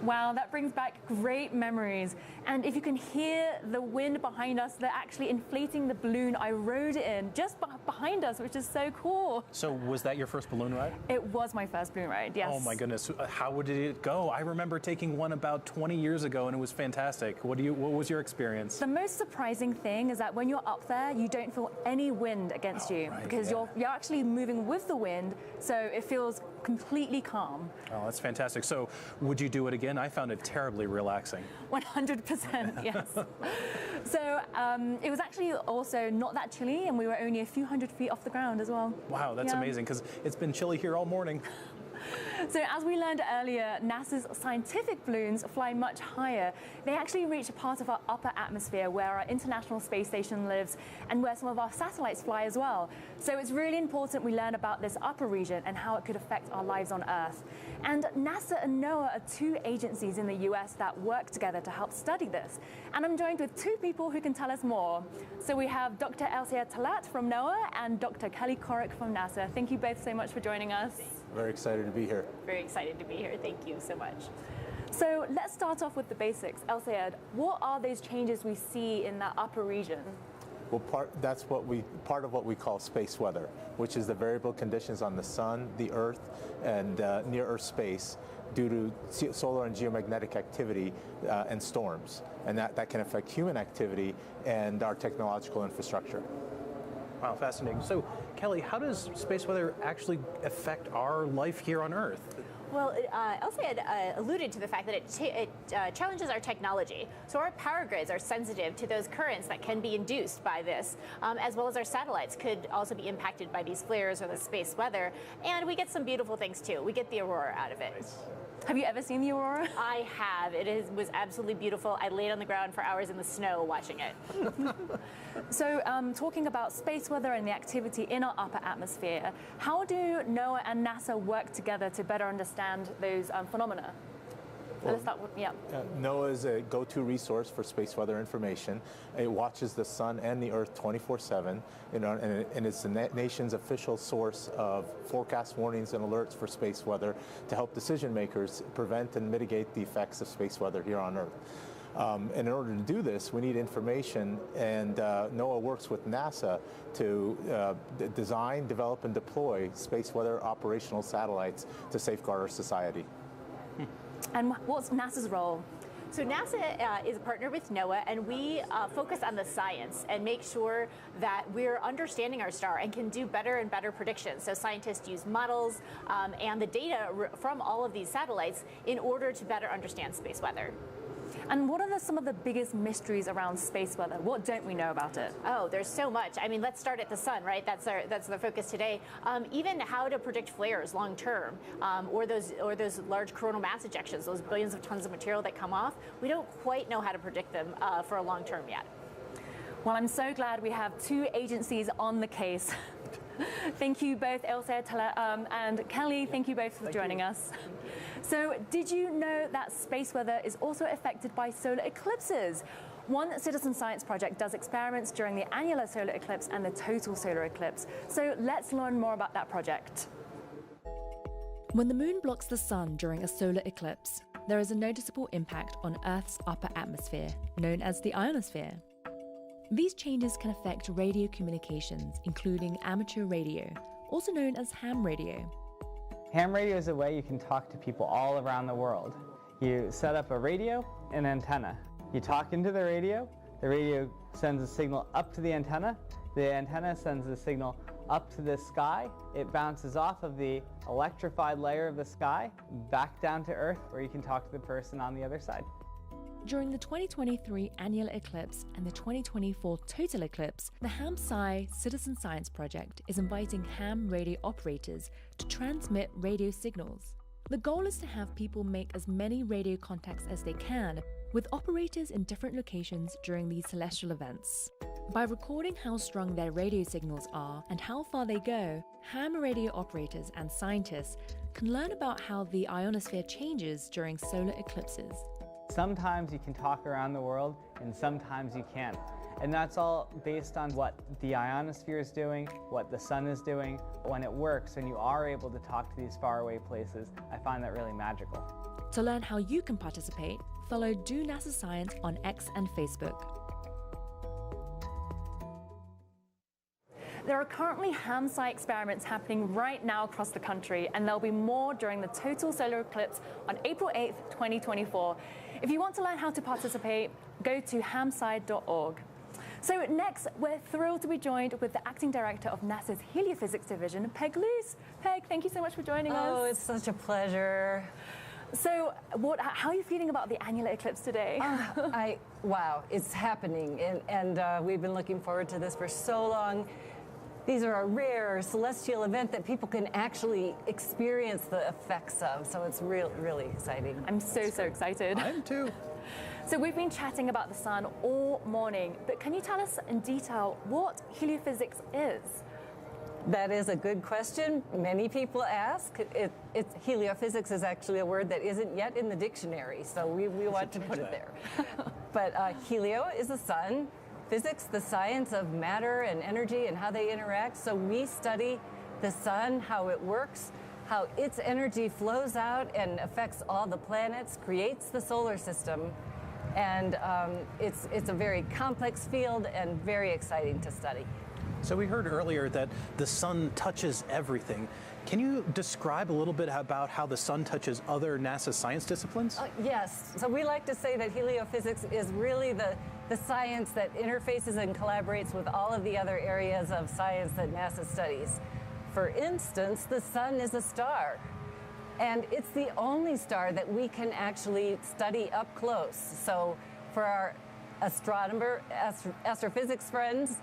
Wow, that brings back great memories. And if you can hear the wind behind us, they're actually inflating the balloon I rode in just behind us, which is so cool. So was that your first balloon ride? It was my first balloon ride, yes. Oh my goodness, how did it go? I remember taking one about 20 years ago and it was fantastic. What was your experience? The most surprising thing is that when you're up there, you don't feel any wind against you, right, because yeah. you're actually moving with the wind, so it feels completely calm. Oh, that's fantastic. So would you do it again? I found it terribly relaxing. 100%, yes. So it was actually also not that chilly, and we were only a few hundred feet off the ground as well. Wow, that's amazing, because it's been chilly here all morning. So as we learned earlier, NASA's scientific balloons fly much higher. They actually reach a part of our upper atmosphere where our International Space Station lives and where some of our satellites fly as well. So it's really important we learn about this upper region and how it could affect our lives on Earth. And NASA and NOAA are two agencies in the US that work together to help study this. And I'm joined with two people who can tell us more. So we have Dr. Elsia Talat from NOAA and Dr. Kelly Corrick from NASA. Thank you both so much for joining us. Very excited to be here. Very excited to be here. Thank you so much. So let's start off with the basics. Elsia, what are those changes we see in that upper region? Well, part of what we call space weather, which is the variable conditions on the sun, the Earth, and near Earth space due to solar and geomagnetic activity and storms. And that can affect human activity and our technological infrastructure. Wow, fascinating. So, Kelly, how does space weather actually affect our life here on Earth? Well, Elsa had alluded to the fact that it challenges our technology. So our power grids are sensitive to those currents that can be induced by this, as well as our satellites could also be impacted by these flares or the space weather. And we get some beautiful things too. We get the aurora out of it. Have you ever seen the aurora? I have. Was absolutely beautiful. I laid on the ground for hours in the snow watching it. So talking about space weather and the activity in our upper atmosphere, how do NOAA and NASA work together to better understand those phenomena? Well, yeah. NOAA is a go-to resource for space weather information. It watches the sun and the Earth 24/7, and it's the nation's official source of forecast warnings and alerts for space weather to help decision makers prevent and mitigate the effects of space weather here on Earth. And in order to do this, we need information, and NOAA works with NASA to design, develop, and deploy space weather operational satellites to safeguard our society. And what's NASA's role? So NASA is a partner with NOAA, and we focus on the science and make sure that we're understanding our star and can do better and better predictions. So scientists use models and the data from all of these satellites in order to better understand space weather. And what are some of the biggest mysteries around space weather? What don't we know about it? Oh, there's so much. I mean, let's start at the sun, right? That's the focus today. Even how to predict flares long term, or those large coronal mass ejections, those billions of tons of material that come off. We don't quite know how to predict them for a long term yet. Well, I'm so glad we have two agencies on the case. Thank you both, Elsa and Kelly. Thank you both for joining us. So, did you know that space weather is also affected by solar eclipses? One citizen science project does experiments during the annular solar eclipse and the total solar eclipse. So, let's learn more about that project. When the moon blocks the sun during a solar eclipse, there is a noticeable impact on Earth's upper atmosphere, known as the ionosphere. These changes can affect radio communications, including amateur radio, also known as ham radio. Ham radio is a way you can talk to people all around the world. You set up a radio and antenna. You talk into the radio sends a signal up to the antenna sends the signal up to the sky. It bounces off of the electrified layer of the sky back down to Earth, where you can talk to the person on the other side. During the 2023 annular eclipse and the 2024 total eclipse, the HAM-SCI Citizen Science Project is inviting ham radio operators to transmit radio signals. The goal is to have people make as many radio contacts as they can with operators in different locations during these celestial events. By recording how strong their radio signals are and how far they go, ham radio operators and scientists can learn about how the ionosphere changes during solar eclipses. Sometimes you can talk around the world, and sometimes you can't. And that's all based on what the ionosphere is doing, what the sun is doing. When it works, when you are able to talk to these faraway places, I find that really magical. To learn how you can participate, follow Do NASA Science on X and Facebook. There are currently ham-SCI experiments happening right now across the country, and there'll be more during the total solar eclipse on April 8th, 2024. If you want to learn how to participate, go to hamsci.org. So next, we're thrilled to be joined with the acting director of NASA's Heliophysics Division, Peg Luce. Peg, thank you so much for joining us. Oh, it's such a pleasure. So how are you feeling about the annular eclipse today? Wow, it's happening, and we've been looking forward to this for so long. These are a rare celestial event that people can actually experience the effects of, so it's really exciting. I'm so excited. I am too. So we've been chatting about the sun all morning, but can you tell us in detail what heliophysics is? That is a good question. Many people ask. Heliophysics is actually a word that isn't yet in the dictionary, so we want to put it there. But helio is the sun. Physics, the science of matter and energy and how they interact. So we study the sun, how it works, how its energy flows out and affects all the planets, creates the solar system. And it's a very complex field and very exciting to study. So we heard earlier that the sun touches everything. Can you describe a little bit about how the sun touches other NASA science disciplines? Yes. So we like to say that heliophysics is really the science that interfaces and collaborates with all of the other areas of science that NASA studies. For instance, the sun is a star. And it's the only star that we can actually study up close. So for our astrophysics friends,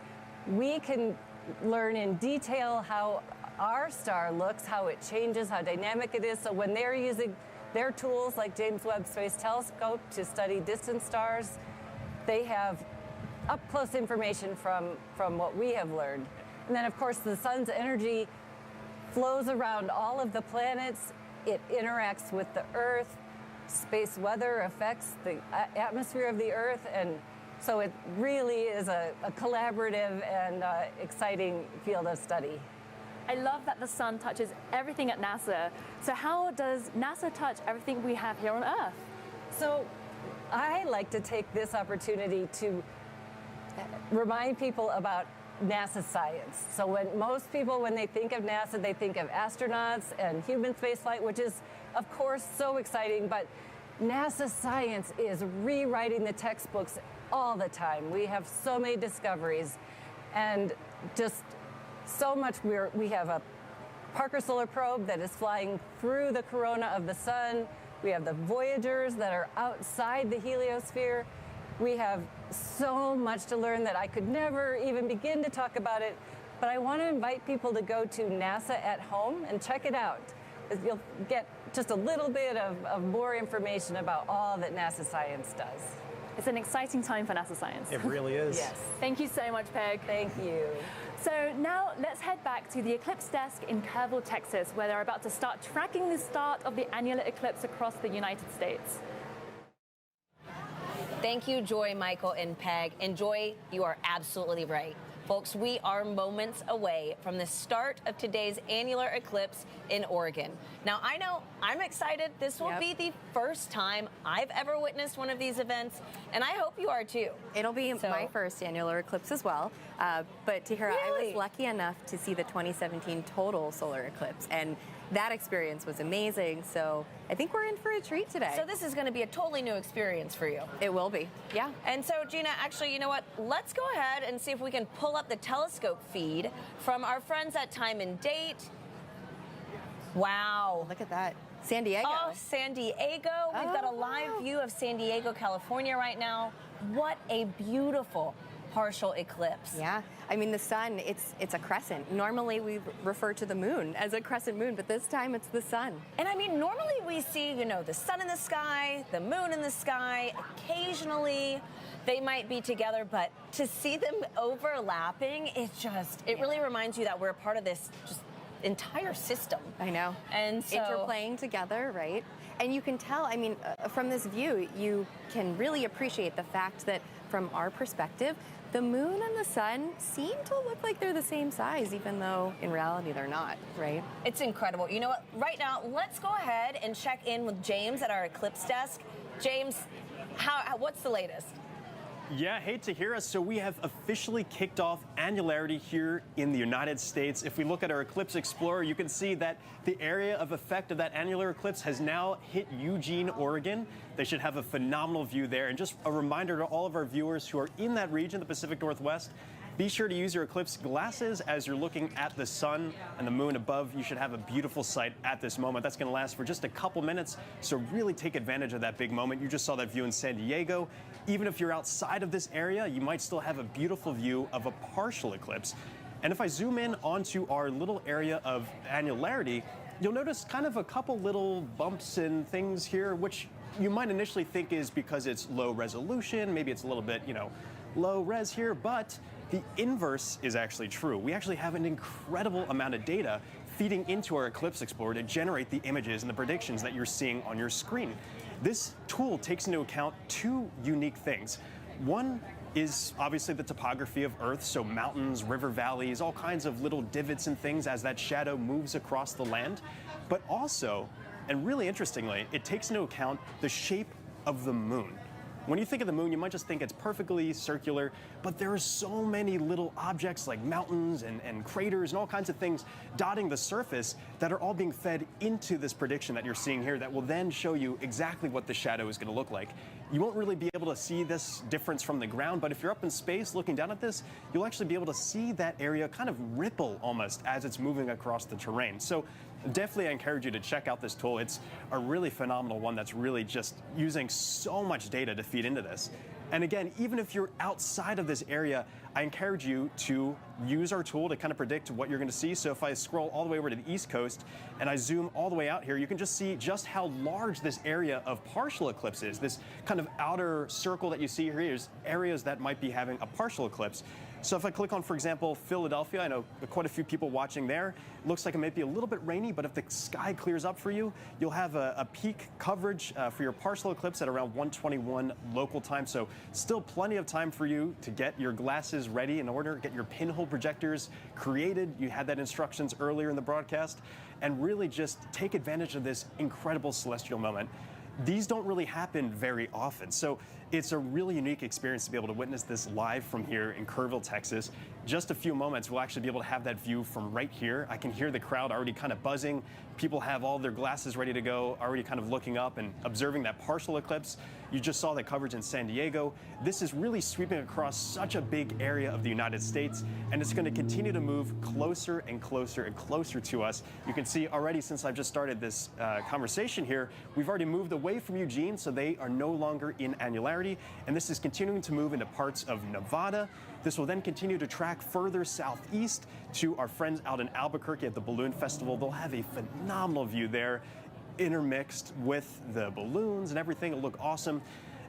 we can learn in detail how our star looks, how it changes, how dynamic it is. So when they're using their tools like James Webb Space Telescope to study distant stars, they have up-close information from what we have learned. And then, of course, the sun's energy flows around all of the planets. It interacts with the Earth. Space weather affects the atmosphere of the Earth, and so it really is a collaborative and exciting field of study. I love that the sun touches everything at NASA. So how does NASA touch everything we have here on Earth? So I like to take this opportunity to remind people about NASA science. So most people, when they think of NASA, they think of astronauts and human spaceflight, which is, of course, so exciting. But NASA science is rewriting the textbooks all the time. We have so many discoveries and just so much. We have a Parker Solar Probe that is flying through the corona of the sun. We have the Voyagers that are outside the heliosphere. We have so much to learn that I could never even begin to talk about it, but I want to invite people to go to NASA at Home and check it out. You'll get just a little bit of more information about all that NASA science does. It's an exciting time for NASA science. It really is. Yes. Thank you so much, Peg. Thank you. So now let's head back to the Eclipse desk in Kerrville, Texas, where they're about to start tracking the start of the annular eclipse across the United States. Thank you, Joy, Michael, and Peg. And Joy, you are absolutely right. Folks, we are moments away from the start of today's annular eclipse in Oregon. Now, I know I'm excited. This will be the first time I've ever witnessed one of these events, and I hope you are too. It'll be my first annular eclipse as well. But Tahira, I was lucky enough to see the 2017 total solar eclipse, and that experience was amazing. So I think we're in for a treat today. So this is going to be a totally new experience for you. It will be, yeah. And so, Gina, actually, you know what? Let's go ahead and see if we can pull up the telescope feed from our friends at Time and Date. Wow. Look at that. San Diego. Oh, San Diego. We've got a live view of San Diego, California right now. What a beautiful partial eclipse. Yeah, I mean the sun, it's a crescent. Normally we refer to the moon as a crescent moon, but this time it's the sun. And I mean, normally we see, you know, the sun in the sky, the moon in the sky. Occasionally they might be together, but to see them overlapping, it really reminds you that we're a part of this just entire system. I know. And so interplaying together, right? And you can tell, I mean, from this view, you can really appreciate the fact that from our perspective, the moon and the sun seem to look like they're the same size, even though in reality they're not, right? It's incredible. You know what? Right now, let's go ahead and check in with James at our Eclipse desk. James, what's the latest? Yeah, hate to hear us. So we have officially kicked off annularity here in the United States. If we look at our Eclipse Explorer, you can see that the area of effect of that annular eclipse has now hit Eugene, Oregon. They should have a phenomenal view there. And just a reminder to all of our viewers who are in that region, the Pacific Northwest, be sure to use your eclipse glasses as you're looking at the sun and the moon above. You should have a beautiful sight at this moment. That's going to last for just a couple minutes, so really take advantage of that big moment. You just saw that view in San Diego. Even if you're outside of this area, you might still have a beautiful view of a partial eclipse. And if I zoom in onto our little area of annularity, you'll notice kind of a couple little bumps and things here, which you might initially think is because it's low resolution. Maybe it's a little bit, low res here, but the inverse is actually true. We actually have an incredible amount of data feeding into our Eclipse Explorer to generate the images and the predictions that you're seeing on your screen. This tool takes into account two unique things. One is obviously the topography of Earth, so mountains, river valleys, all kinds of little divots and things as that shadow moves across the land. But also, and really interestingly, it takes into account the shape of the moon. When you think of the moon, you might just think it's perfectly circular, but there are so many little objects like mountains and craters and all kinds of things dotting the surface that are all being fed into this prediction that you're seeing here that will then show you exactly what the shadow is going to look like. You won't really be able to see this difference from the ground, but if you're up in space looking down at this, you'll actually be able to see that area kind of ripple almost as it's moving across the terrain. So definitely I encourage you to check out this tool. It's a really phenomenal one that's really just using so much data to feed into this. And again, even if you're outside of this area, I encourage you to use our tool to kind of predict what you're going to see. So if I scroll all the way over to the East Coast and I zoom all the way out here, you can just see just how large this area of partial eclipse is. This kind of outer circle that you see here is areas that might be having a partial eclipse. So if I click on, for example, Philadelphia, I know quite a few people watching there. It looks like it might be a little bit rainy, but if the sky clears up for you, you'll have a peak coverage for your partial eclipse at around 1:21 local time. So still plenty of time for you to get your glasses ready in order, get your pinhole projectors created. You had that instructions earlier in the broadcast, and really just take advantage of this incredible celestial moment. These don't really happen very often, so it's a really unique experience to be able to witness this live from here in Kerrville, Texas. Just a few moments, we'll actually be able to have that view from right here. I can hear the crowd already kind of buzzing. People have all their glasses ready to go, already kind of looking up and observing that partial eclipse. You just saw the coverage in San Diego. This is really sweeping across such a big area of the United States, and it's going to continue to move closer and closer and closer to us. You can see already since I've just started this conversation here, we've already moved away from Eugene, so they are no longer in annularity, and this is continuing to move into parts of Nevada. This will then continue to track further southeast to our friends out in Albuquerque at the Balloon Festival. They'll have a phenomenal view there, intermixed with the balloons and everything. It'll look awesome.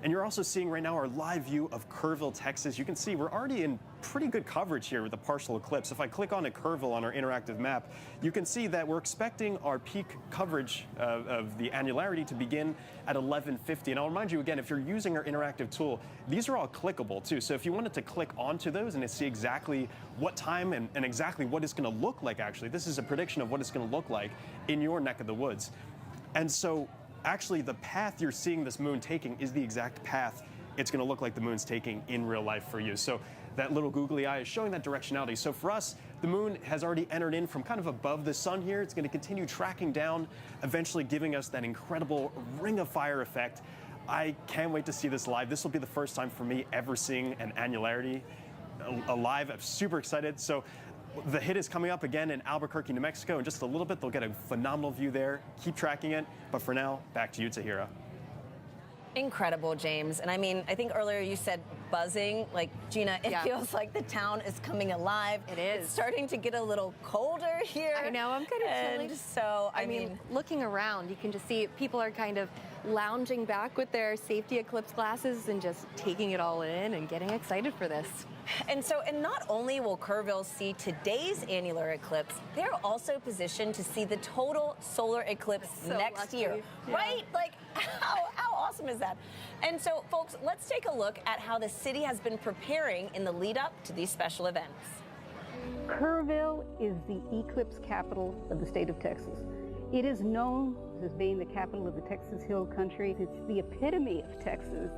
And you're also seeing right now our live view of Kerrville, Texas. You can see we're already in pretty good coverage here with the partial eclipse. If I click on Kerrville on our interactive map, you can see that we're expecting our peak coverage of the annularity to begin at 11:50. And I'll remind you again, if you're using our interactive tool, these are all clickable too. So if you wanted to click onto those and to see exactly what time and exactly what it's going to look like, actually, this is a prediction of what it's going to look like in your neck of the woods. And so actually the path you're seeing this moon taking is the exact path it's going to look like the moon's taking in real life for you. So that little googly eye is showing that directionality. So for us, the moon has already entered in from kind of above the sun here. It's going to continue tracking down, eventually giving us that incredible ring of fire effect. I can't wait to see this live. This will be the first time for me ever seeing an annularity live. I'm super excited. So the hit is coming up again in Albuquerque, New Mexico. In just a little bit, they'll get a phenomenal view there. Keep tracking it. But for now, back to you, Tahira. Incredible, James. And I mean, I think earlier you said buzzing. Like, Gina, it feels like the town is coming alive. It is. It's starting to get a little colder here. I know, I'm kind of chilly. So, I mean, looking around, you can just see people are kind of lounging back with their safety eclipse glasses and just taking it all in and getting excited for this. And not only will Kerrville see today's annular eclipse, they're also positioned to see the total solar eclipse next year. Yeah. Right? Like, how awesome is that? And so, folks, let's take a look at how the city has been preparing in the lead up to these special events. Kerrville is the eclipse capital of the state of Texas. It is known as being the capital of the Texas Hill Country. It's the epitome of Texas.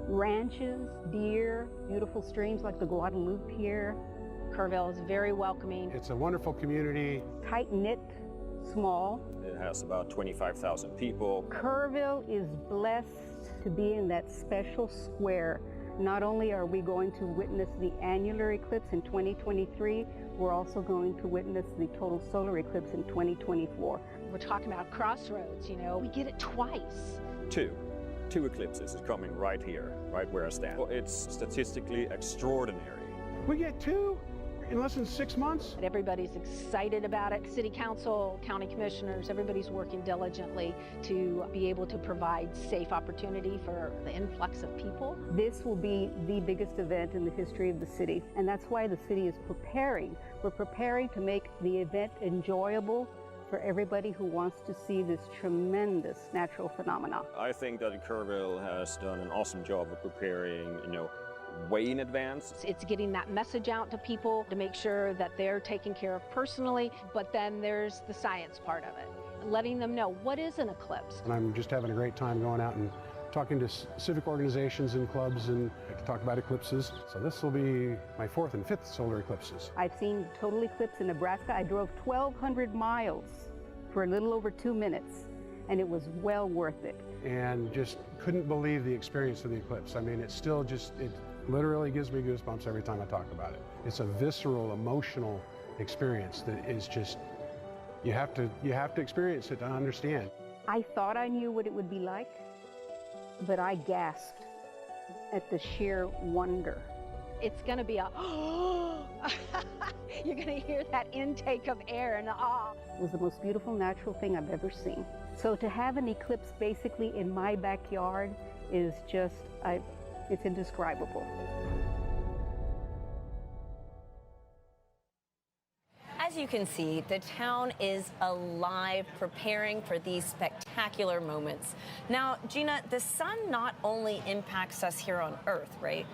Ranches, deer, beautiful streams like the Guadalupe here. Kerrville is very welcoming. It's a wonderful community. Tight-knit, small. It has about 25,000 people. Kerrville is blessed to be in that special square. Not only are we going to witness the annular eclipse in 2023, we're also going to witness the total solar eclipse in 2024. We're talking about crossroads, you know, we get it twice. Two eclipses is coming right here, right where I stand. Well, it's statistically extraordinary. We get two in less than 6 months. Everybody's excited about it. City council, county commissioners, everybody's working diligently to be able to provide safe opportunity for the influx of people. This will be the biggest event in the history of the city, and that's why the city is preparing. We're preparing to make the event enjoyable for everybody who wants to see this tremendous natural phenomena. I think that Kerrville has done an awesome job of preparing, way in advance. It's getting that message out to people to make sure that they're taken care of personally, but then there's the science part of it, letting them know what is an eclipse. And I'm just having a great time going out and talking to civic organizations and clubs, and I can talk about eclipses. So this will be my 4th and 5th solar eclipses. I've seen total eclipse in Nebraska. I drove 1,200 miles for a little over 2 minutes, and it was well worth it. And just couldn't believe the experience of the eclipse. I mean, it's still just, it literally gives me goosebumps every time I talk about it. It's a visceral, emotional experience that is just, you have to experience it to understand. I thought I knew what it would be like, but I gasped at the sheer wonder. It's going to be a, you're going to hear that intake of air and It was the most beautiful natural thing I've ever seen. So to have an eclipse basically in my backyard is just, it's indescribable. As you can see, the town is alive, preparing for these spectacular moments. Now, Gina, the sun not only impacts us here on Earth, right?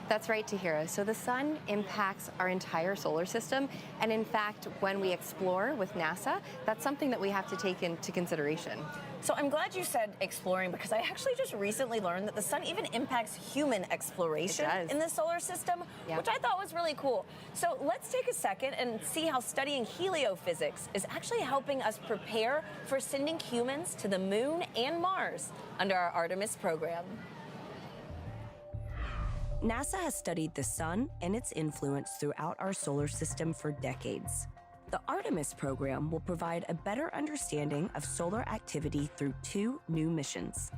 That's right, Tahira. So the sun impacts our entire solar system. And in fact, when we explore with NASA, that's something that we have to take into consideration. So I'm glad you said exploring, because I actually just recently learned that the sun even impacts human exploration in the solar system, which I thought was really cool. So let's take a second and see how studying heliophysics is actually helping us prepare for sending humans to the moon and Mars under our Artemis program. NASA has studied the sun and its influence throughout our solar system for decades. The Artemis program will provide a better understanding of solar activity through 2 new missions.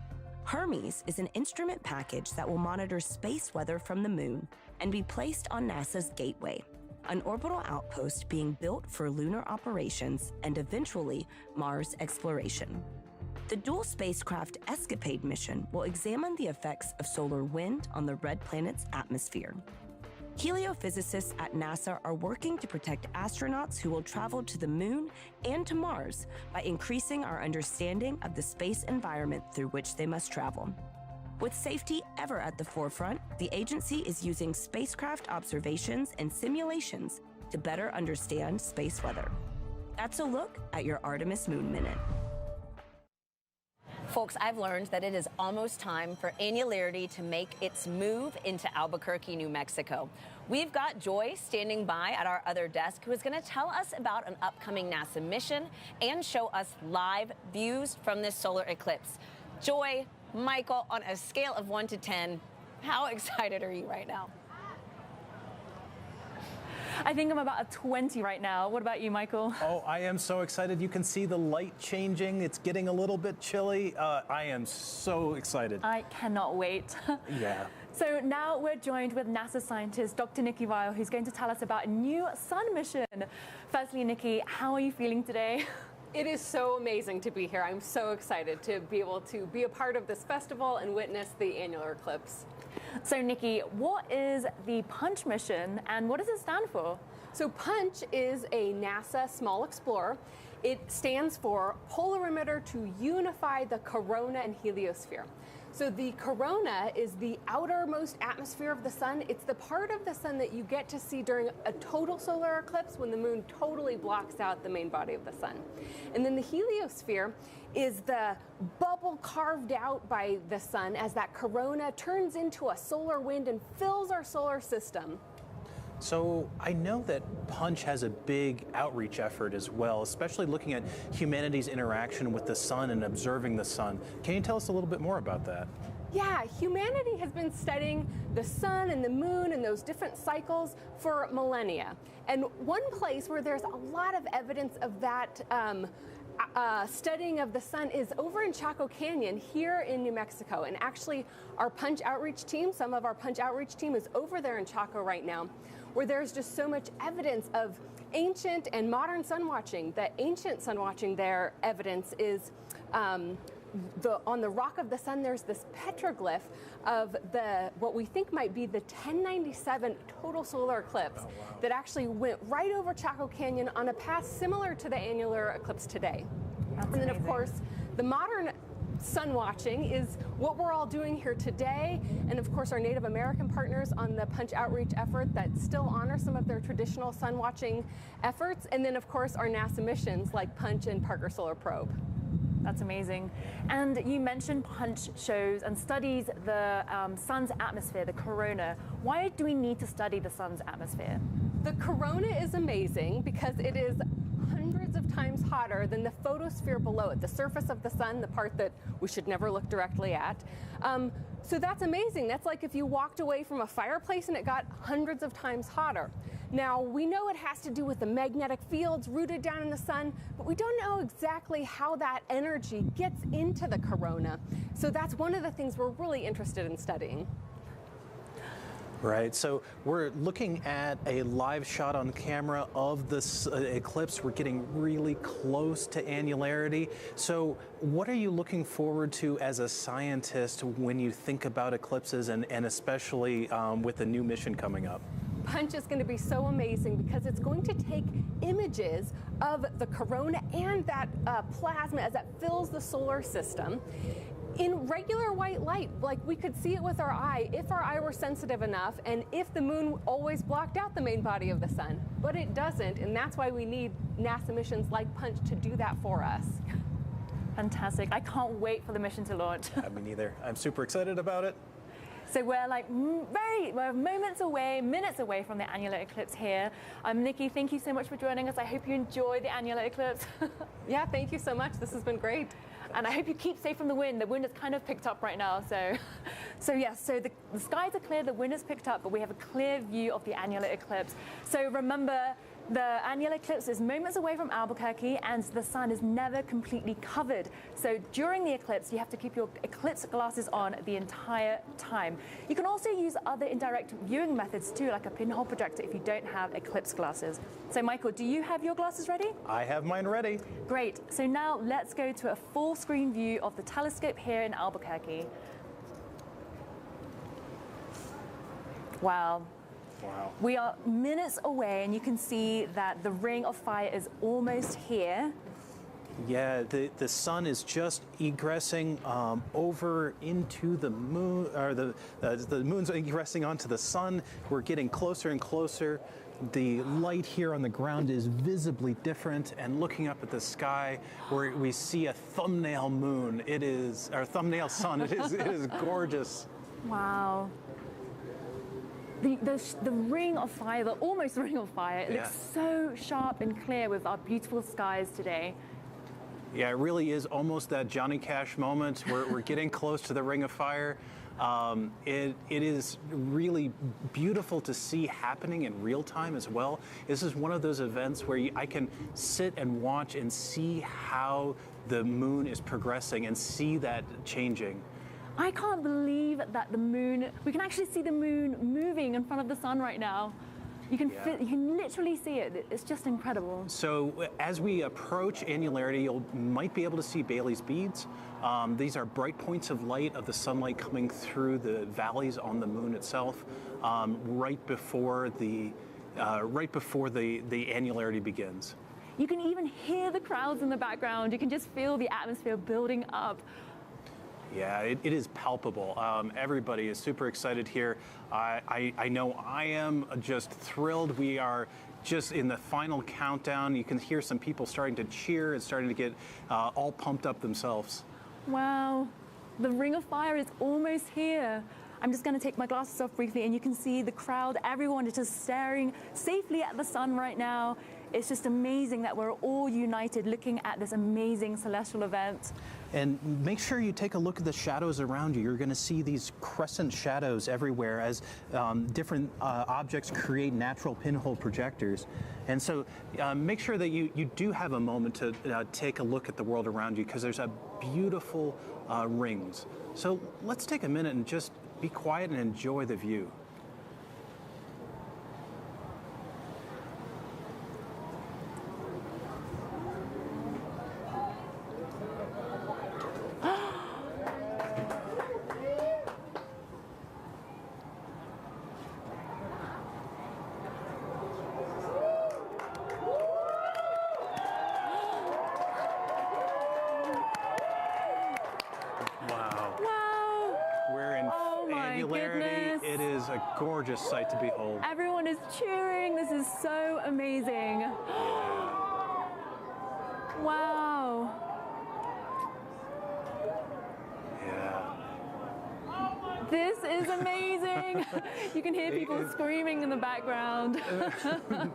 Hermes is an instrument package that will monitor space weather from the moon and be placed on NASA's Gateway, an orbital outpost being built for lunar operations and eventually Mars exploration. The dual spacecraft Escapade mission will examine the effects of solar wind on the red planet's atmosphere. Heliophysicists at NASA are working to protect astronauts who will travel to the moon and to Mars by increasing our understanding of the space environment through which they must travel. With safety ever at the forefront, the agency is using spacecraft observations and simulations to better understand space weather. That's a look at your Artemis Moon Minute. Folks, I've learned that it is almost time for Annularity to make its move into Albuquerque, New Mexico. We've got Joy standing by at our other desk, who is going to tell us about an upcoming NASA mission and show us live views from this solar eclipse. Joy, Michael, on a scale of 1 to 10, how excited are you right now? I think I'm about a 20 right now. What about you, Michael? Oh, I am so excited. You can see the light changing. It's getting a little bit chilly. I am so excited. I cannot wait. Yeah. So now we're joined with NASA scientist Dr. Nikki Weil, who's going to tell us about a new sun mission. Firstly, Nikki, how are you feeling today? It is so amazing to be here. I'm so excited to be able to be a part of this festival and witness the annular eclipse. So Nikki, what is the PUNCH mission and what does it stand for? So PUNCH is a NASA small explorer. It stands for Polarimeter to Unify the Corona and Heliosphere. So the corona is the outermost atmosphere of the sun. It's the part of the sun that you get to see during a total solar eclipse when the moon totally blocks out the main body of the sun. And then the heliosphere is the bubble carved out by the sun as that corona turns into a solar wind and fills our solar system. So I know that PUNCH has a big outreach effort as well, especially looking at humanity's interaction with the sun and observing the sun. Can you tell us a little bit more about that? Yeah, humanity has been studying the sun and the moon and those different cycles for millennia. And one place where there's a lot of evidence of that studying of the sun is over in Chaco Canyon here in New Mexico. And actually our PUNCH outreach team, some of our PUNCH outreach team is over there in Chaco right now, where there's just so much evidence of ancient and modern sun watching. The ancient sun watching there evidence is on the rock of the sun, there's this petroglyph of what we think might be the 1097 total solar eclipse that actually went right over Chaco Canyon on a path similar to the annular eclipse today. And then of course, the modern sun watching is what we're all doing here today, and of course our Native American partners on the PUNCH outreach effort that still honor some of their traditional sun watching efforts, and then of course our NASA missions like PUNCH and Parker Solar Probe. That's amazing. And you mentioned Punch shows and studies the sun's atmosphere, the corona. Why do we need to study the sun's atmosphere? The corona is amazing because it is hundreds of times hotter than the photosphere below it, the surface of the sun, the part that we should never look directly at. So that's amazing. That's like if you walked away from a fireplace and it got hundreds of times hotter. Now, we know it has to do with the magnetic fields rooted down in the sun, but we don't know exactly how that energy gets into the corona. So that's one of the things we're really interested in studying. Right, so we're looking at a live shot on camera of this eclipse. We're getting really close to annularity. So what are you looking forward to as a scientist when you think about eclipses and especially with the new mission coming up? Punch is going to be so amazing because it's going to take images of the corona and that plasma as it fills the solar system in regular white light, like we could see it with our eye if our eye were sensitive enough and if the moon always blocked out the main body of the sun. But it doesn't, and that's why we need NASA missions like Punch to do that for us. Fantastic. I can't wait for the mission to launch. Me neither. I'm super excited about it. So we're like we're moments away, minutes away from the annular eclipse here. Nikki, thank you so much for joining us. I hope you enjoy the annular eclipse. Yeah, thank you so much. This has been great. And I hope you keep safe from the wind. The wind has kind of picked up right now. So yes, so the skies are clear, the wind has picked up, but we have a clear view of the annular eclipse. So remember, the annular eclipse is moments away from Albuquerque and the sun is never completely covered. So during the eclipse, you have to keep your eclipse glasses on the entire time. You can also use other indirect viewing methods too, like a pinhole projector if you don't have eclipse glasses. So Michael, do you have your glasses ready? I have mine ready. Great. So now let's go to a full screen view of the telescope here in Albuquerque. Wow. Wow. We are minutes away and you can see that the ring of fire is almost here. Yeah, the sun is just egressing over into the moon, or the moon's egressing onto the sun. We're getting closer and closer. The light here on the ground is visibly different, and looking up at the sky, where we see a thumbnail moon. It is, or thumbnail sun. It is gorgeous. Wow. The ring of fire, the almost ring of fire, it looks so sharp and clear with our beautiful skies today. Yeah, it really is almost that Johnny Cash moment. We're getting close to the ring of fire. It is really beautiful to see happening in real time as well. This is one of those events where I can sit and watch and see how the moon is progressing and see that changing. I can't believe that the moon, we can actually see the moon moving in front of the sun right now. You can literally see it. It's just incredible. So as we approach annularity, you might be able to see Bailey's beads. These are bright points of light of the sunlight coming through the valleys on the moon itself, right before the annularity begins. You can even hear the crowds in the background. You can just feel the atmosphere building up. Yeah, it is palpable. Everybody is super excited here. I know I am just thrilled. We are just in the final countdown. You can hear some people starting to cheer and starting to get all pumped up themselves. Wow, the ring of fire is almost here. I'm just going to take my glasses off briefly and you can see the crowd. Everyone is just staring safely at the sun right now. It's just amazing that we're all united looking at this amazing celestial event. And make sure you take a look at the shadows around you. You're going to see these crescent shadows everywhere as different objects create natural pinhole projectors. And so make sure that you do have a moment to take a look at the world around you, because there's a beautiful rings. So let's take a minute and just be quiet and enjoy the view. It is a gorgeous sight to behold. Everyone is cheering. This is so amazing. Wow. This is amazing. You can hear people screaming in the background.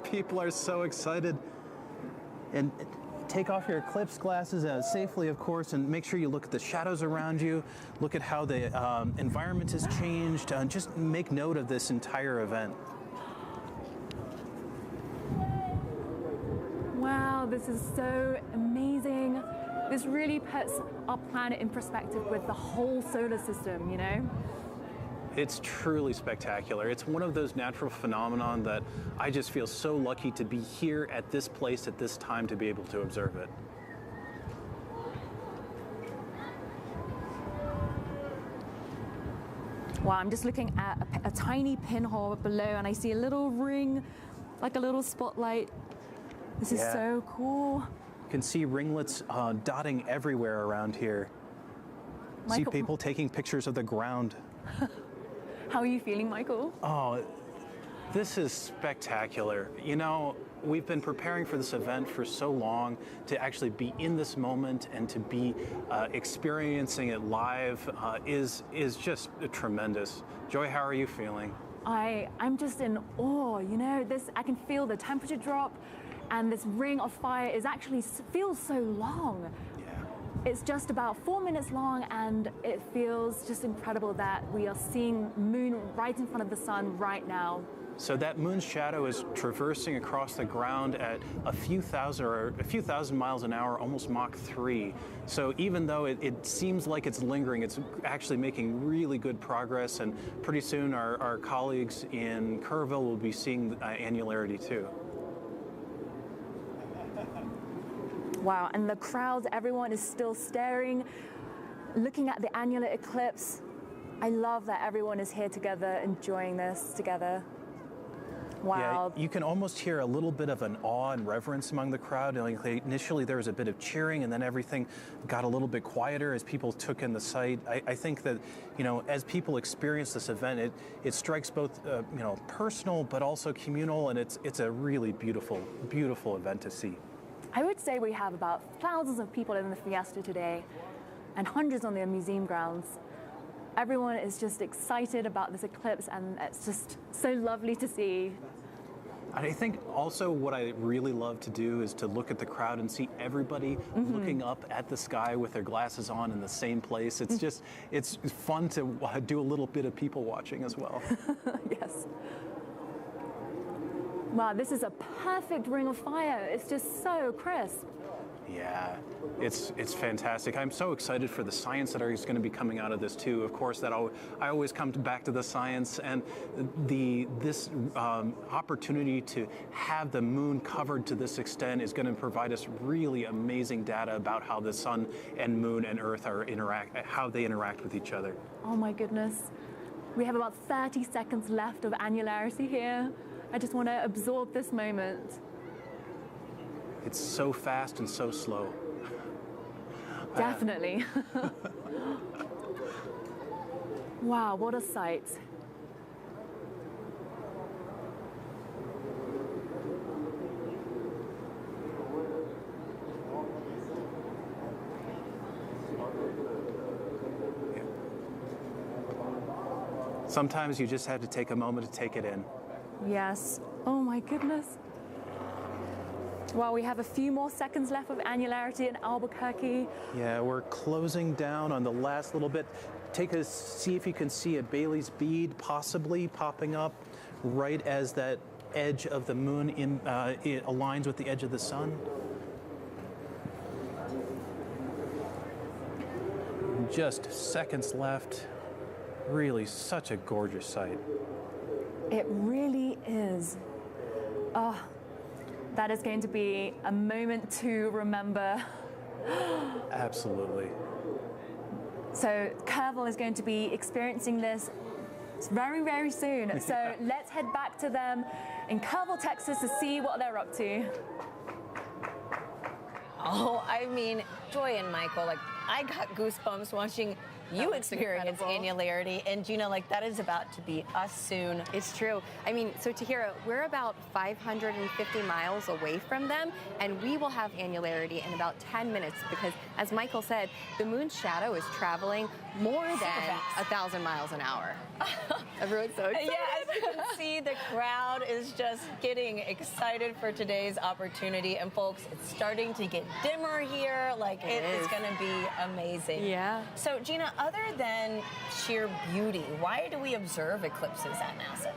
People are so excited. And take off your eclipse glasses safely, of course, and make sure you look at the shadows around you, look at how the environment has changed, just make note of this entire event. Wow, this is so amazing. This really puts our planet in perspective with the whole solar system, you know? It's truly spectacular. It's one of those natural phenomenon that I just feel so lucky to be here at this place at this time to be able to observe it. Wow, I'm just looking at a tiny pinhole below and I see a little ring, like a little spotlight. This is so cool. You can see ringlets dotting everywhere around here. See people taking pictures of the ground. How are you feeling, Michael? Oh, this is spectacular. You know, we've been preparing for this event for so long to actually be in this moment and to be experiencing it live is just tremendous. Joy, how are you feeling? I'm just in awe, you know, I can feel the temperature drop and this ring of fire feels so long. It's just about 4 minutes long and it feels just incredible that we are seeing moon right in front of the sun right now. So that moon's shadow is traversing across the ground at a few thousand miles an hour, almost Mach 3. So even though it seems like it's lingering, it's actually making really good progress, and pretty soon our colleagues in Kerrville will be seeing annularity too. Wow, and the crowd, everyone is still staring, looking at the annular eclipse. I love that everyone is here together, enjoying this together. Wow. Yeah, you can almost hear a little bit of an awe and reverence among the crowd. Initially, there was a bit of cheering, and then everything got a little bit quieter as people took in the sight. I think that, you know, as people experience this event, it strikes both, you know, personal but also communal, and it's a really beautiful, beautiful event to see. I would say we have about thousands of people in the fiesta today and hundreds on the museum grounds. Everyone is just excited about this eclipse and it's just so lovely to see. I think also what I really love to do is to look at the crowd and see everybody looking up at the sky with their glasses on in the same place. It's just, it's fun to do a little bit of people watching as well. Yes. Wow, this is a perfect ring of fire. It's just so crisp. Yeah, it's fantastic. I'm so excited for the science that is going to be coming out of this too. Of course, I always come back to the science, and this opportunity to have the moon covered to this extent is going to provide us really amazing data about how the sun and moon and Earth how they interact with each other. Oh my goodness. We have about 30 seconds left of annularity here. I just want to absorb this moment. It's so fast and so slow. Definitely. Wow, what a sight. Sometimes you just have to take a moment to take it in. Yes. Oh my goodness. Well, we have a few more seconds left of annularity in Albuquerque. Yeah, we're closing down on the last little bit. See if you can see a Bailey's bead possibly popping up right as that edge of the moon it aligns with the edge of the sun. Just seconds left. Really such a gorgeous sight. It really is. Oh, that is going to be a moment to remember. Absolutely. So Kerrville is going to be experiencing this very, very soon. So let's head back to them in Kerrville, Texas to see what they're up to. Oh, I mean, Joy and Michael, like, I got goosebumps watching you experience annularity, and Gina, like, that is about to be us soon. It's true. I mean, so Tahira, we're about 550 miles away from them, and we will have annularity in about 10 minutes because, as Michael said, the moon's shadow is traveling more than 1,000 miles an hour. Everyone's so excited. Yeah, as you can see, the crowd is just getting excited for today's opportunity. And folks, it's starting to get dimmer here. Like, it is going to be amazing. Yeah. So, Gina, other than sheer beauty, why do we observe eclipses at NASA?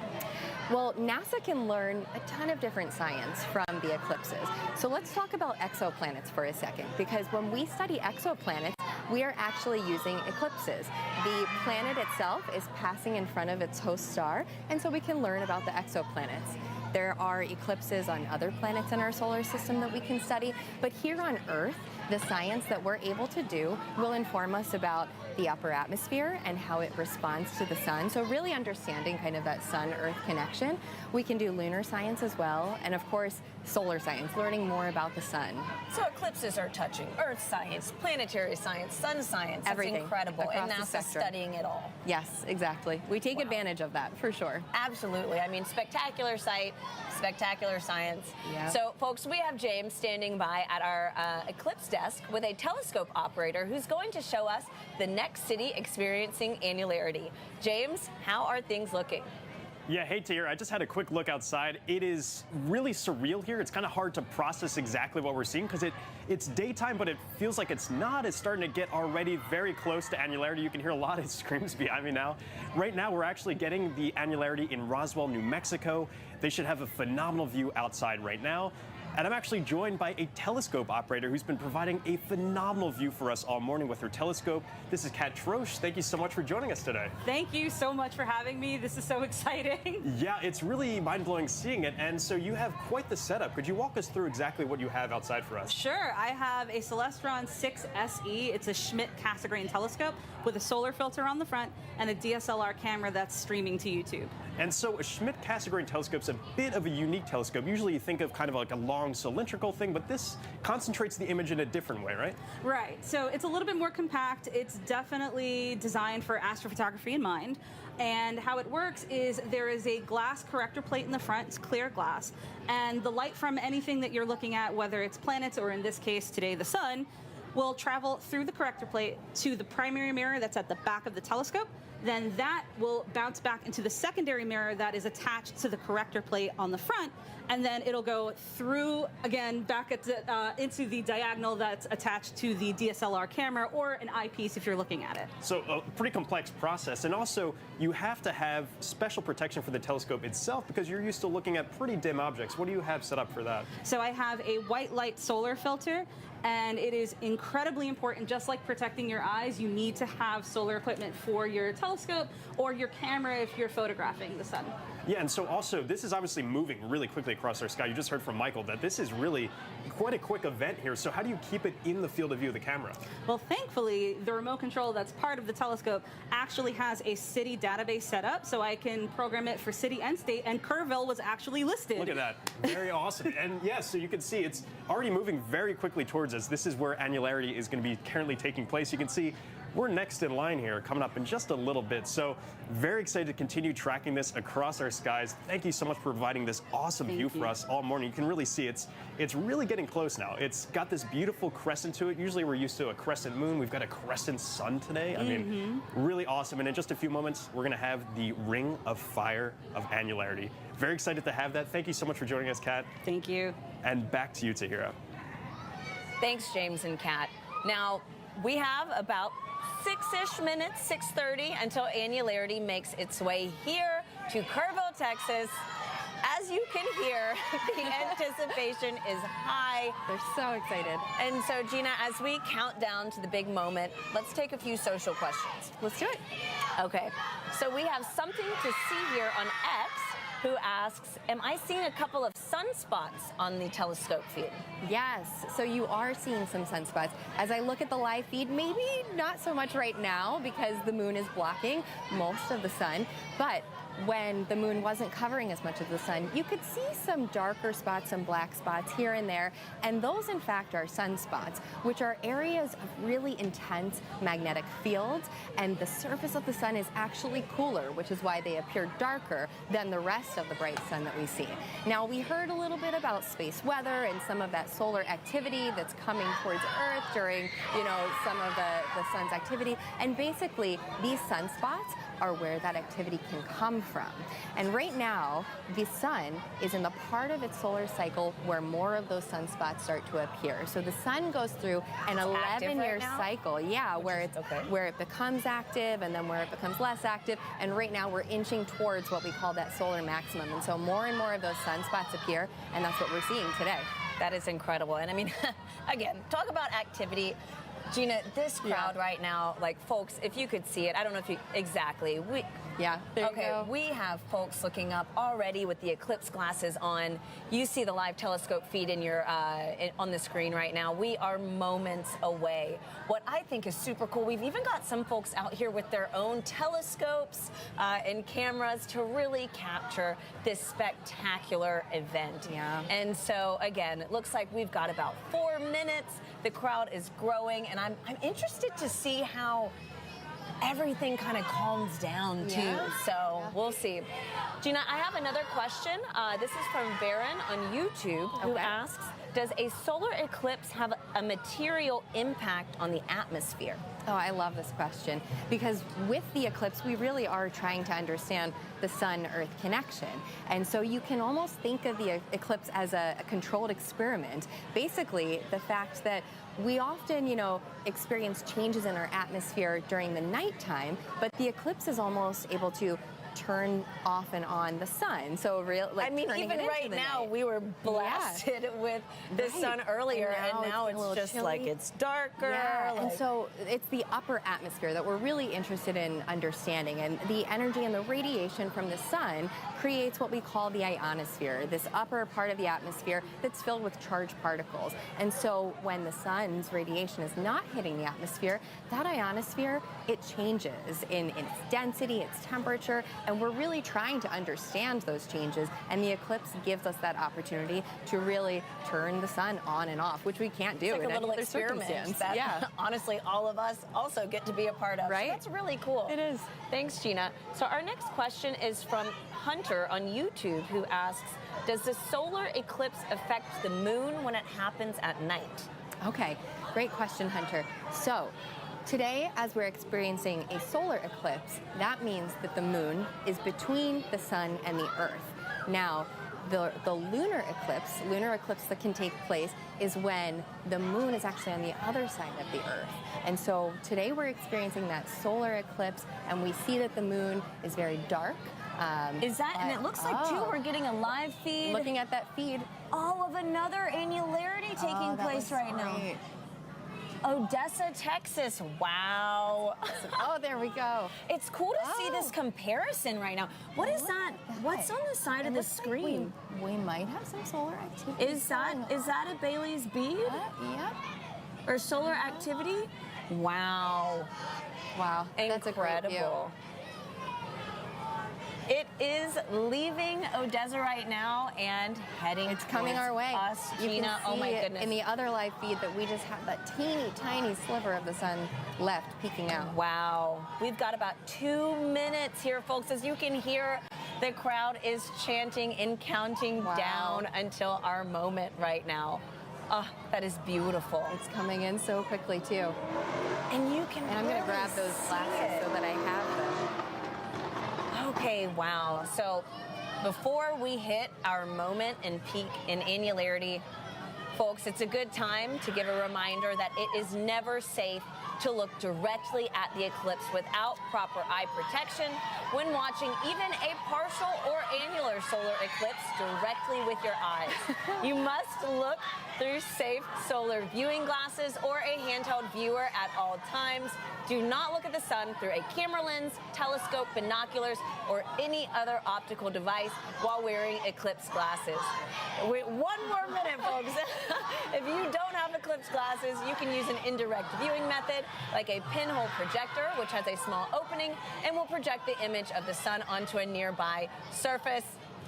Well, NASA can learn a ton of different science from the eclipses. So let's talk about exoplanets for a second, because when we study exoplanets, we are actually using eclipses. The planet itself is passing in front of its host star, and so we can learn about the exoplanets. There are eclipses on other planets in our solar system that we can study, but here on Earth, the science that we're able to do will inform us about the upper atmosphere and how it responds to the sun. So really understanding kind of that sun-Earth connection. We can do lunar science as well, and of course, solar science, learning more about the sun. So eclipses are touching Earth science, planetary science, sun science. Everything. It's incredible. Across And the NASA's spectrum. studying it all. Yes, exactly. We take advantage of that, for sure. Absolutely. I mean, spectacular sight, spectacular science. Yeah. So, folks, we have James standing by at our Eclipse desk with a telescope operator who's going to show us the next city experiencing annularity. James, how are things looking? Yeah, hey Tahir, I just had a quick look outside. It is really surreal here. It's kind of hard to process exactly what we're seeing because it's daytime, but it feels like it's not. It's starting to get already very close to annularity. You can hear a lot of screams behind me now. Right now, we're actually getting the annularity in Roswell, New Mexico. They should have a phenomenal view outside right now. And I'm actually joined by a telescope operator who's been providing a phenomenal view for us all morning with her telescope. This is Kat Trosch. Thank you so much for joining us today. Thank you so much for having me. This is so exciting. Yeah, it's really mind-blowing seeing it. And so you have quite the setup. Could you walk us through exactly what you have outside for us? Sure. I have a Celestron 6 SE. It's a Schmidt-Cassegrain telescope with a solar filter on the front and a DSLR camera that's streaming to YouTube. And so a Schmidt-Cassegrain telescope's a bit of a unique telescope. Usually you think of kind of like a long cylindrical thing, but this concentrates the image in a different way, right? Right. So it's a little bit more compact. It's definitely designed for astrophotography in mind. And how it works is there is a glass corrector plate in the front. It's clear glass. And the light from anything that you're looking at, whether it's planets or in this case today the sun, will travel through the corrector plate to the primary mirror that's at the back of the telescope. Then that will bounce back into the secondary mirror that is attached to the corrector plate on the front, and then it'll go through again back into the diagonal that's attached to the DSLR camera or an eyepiece if you're looking at it. So a pretty complex process, and also you have to have special protection for the telescope itself because you're used to looking at pretty dim objects. What do you have set up for that? So I have a white light solar filter, and it is incredibly important. Just like protecting your eyes, you need to have solar equipment for your telescope or your camera if you're photographing the sun. Yeah, and so also, this is obviously moving really quickly across our sky. You just heard from Michael that this is really quite a quick event here. So how do you keep it in the field of view of the camera? Well, thankfully, the remote control that's part of the telescope actually has a city database set up, so I can program it for city and state, and Kerrville was actually listed. Look at that. Very awesome. And yeah, so you can see it's already moving very quickly towards us. This is where annularity is going to be currently taking place. You can see we're next in line here, coming up in just a little bit. So very excited to continue tracking this across our skies. Thank you so much for providing this awesome view for us all morning. You can really see it's really getting close now. It's got this beautiful crescent to it. Usually we're used to a crescent moon. We've got a crescent sun today. I mean, really awesome. And in just a few moments, we're going to have the ring of fire of annularity. Very excited to have that. Thank you so much for joining us, Kat. Thank you. And back to you, Tahira. Thanks, James and Kat. Now, we have about 6-ish minutes, 6:30, until annularity makes its way here to Kerrville, Texas. As you can hear, the anticipation is high. They're so excited. And so, Gina, as we count down to the big moment, let's take a few social questions. Let's do it. Okay. So we have something to see here on X, who asks, am I seeing a couple of sunspots on the telescope feed? Yes, so you are seeing some sunspots. As I look at the live feed, maybe not so much right now because the moon is blocking most of the sun, but when the moon wasn't covering as much of the sun, you could see some darker spots and black spots here and there, and those in fact are sunspots, which are areas of really intense magnetic fields, and the surface of the sun is actually cooler, which is why they appear darker than the rest of the bright sun that we see. Now, we heard a little bit about space weather and some of that solar activity that's coming towards Earth during, some of the sun's activity, and basically these sunspots are where that activity can come from. And right now, the sun is in the part of its solar cycle where more of those sunspots start to appear. So the sun goes through an 11-year cycle, where it becomes active and then where it becomes less active. And right now we're inching towards what we call that solar maximum. And so more and more of those sunspots appear, and that's what we're seeing today. That is incredible. And I mean, again, talk about activity. Gina, this crowd right now, like, folks, if you could see it, I don't know if you exactly. There you go. We have folks looking up already with the Eclipse glasses on. You see the live telescope feed in your on the screen right now. We are moments away. What I think is super cool, we've even got some folks out here with their own telescopes and cameras to really capture this spectacular event. Yeah. And so, again, it looks like we've got about 4 minutes. The crowd is growing, and I'm interested to see how everything kind of calms down too. So we'll see. Gina, I have another question. This is from Baron on YouTube, who asks, does a solar eclipse have a material impact on the atmosphere? Oh, I love this question, because with the eclipse, we really are trying to understand the Sun-Earth connection. And so you can almost think of the eclipse as a controlled experiment. Basically, the fact that we often, experience changes in our atmosphere during the nighttime, but the eclipse is almost able to turn off and on the sun. So even right now, we were blasted with the sun earlier, and now it's just chilly. Like it's darker. Yeah, and so it's the upper atmosphere that we're really interested in understanding, and the energy and the radiation from the sun creates what we call the ionosphere, this upper part of the atmosphere that's filled with charged particles. And so when the sun's radiation is not hitting the atmosphere, that ionosphere, it changes in its density, its temperature, and we're really trying to understand those changes, and the eclipse gives us that opportunity to really turn the sun on and off, which we can't do in any little other experiment circumstance. that honestly all of us also get to be a part of. Right? So that's really cool. It is. Thanks, Gina. So our next question is from Hunter on YouTube, who asks, does the solar eclipse affect the moon when it happens at night? Okay, great question, Hunter. So today, as we're experiencing a solar eclipse, that means that the moon is between the sun and the earth. Now, the lunar eclipse that can take place is when the moon is actually on the other side of the earth. And so today we're experiencing that solar eclipse, and we see that the moon is very dark. And it looks like, too, we're getting a live feed. Looking at that feed. All of another annularity taking place right now. Odessa, Texas. Wow. Oh, there we go. It's cool to see this comparison right now. What is that? What's on the side of the screen? Like we might have some solar activity. Is that a Bailey's bead? Yep. Or solar activity? Wow. Wow. That's incredible. It is leaving Odessa right now and heading It's coming our way. Us, Gina. You can see oh my goodness. in the other live feed that we just have that teeny tiny sliver of the sun left peeking out. Wow. We've got about 2 minutes here, folks. As you can hear, the crowd is chanting and counting down until our moment right now. Oh, that is beautiful. It's coming in so quickly, too. And you can I'm going to grab those glasses so that I have them. Okay, wow. So before we hit our moment and peak in annularity, folks, it's a good time to give a reminder that it is never safe to look directly at the eclipse without proper eye protection when watching even a partial or annular solar eclipse directly with your eyes. You must look through safe solar viewing glasses or a handheld viewer at all times. Do not look at the sun through a camera lens, telescope, binoculars, or any other optical device while wearing eclipse glasses. Wait, 1 more minute, folks. If you don't have eclipse glasses, you can use an indirect viewing method like a pinhole projector, which has a small opening and will project the image of the sun onto a nearby surface.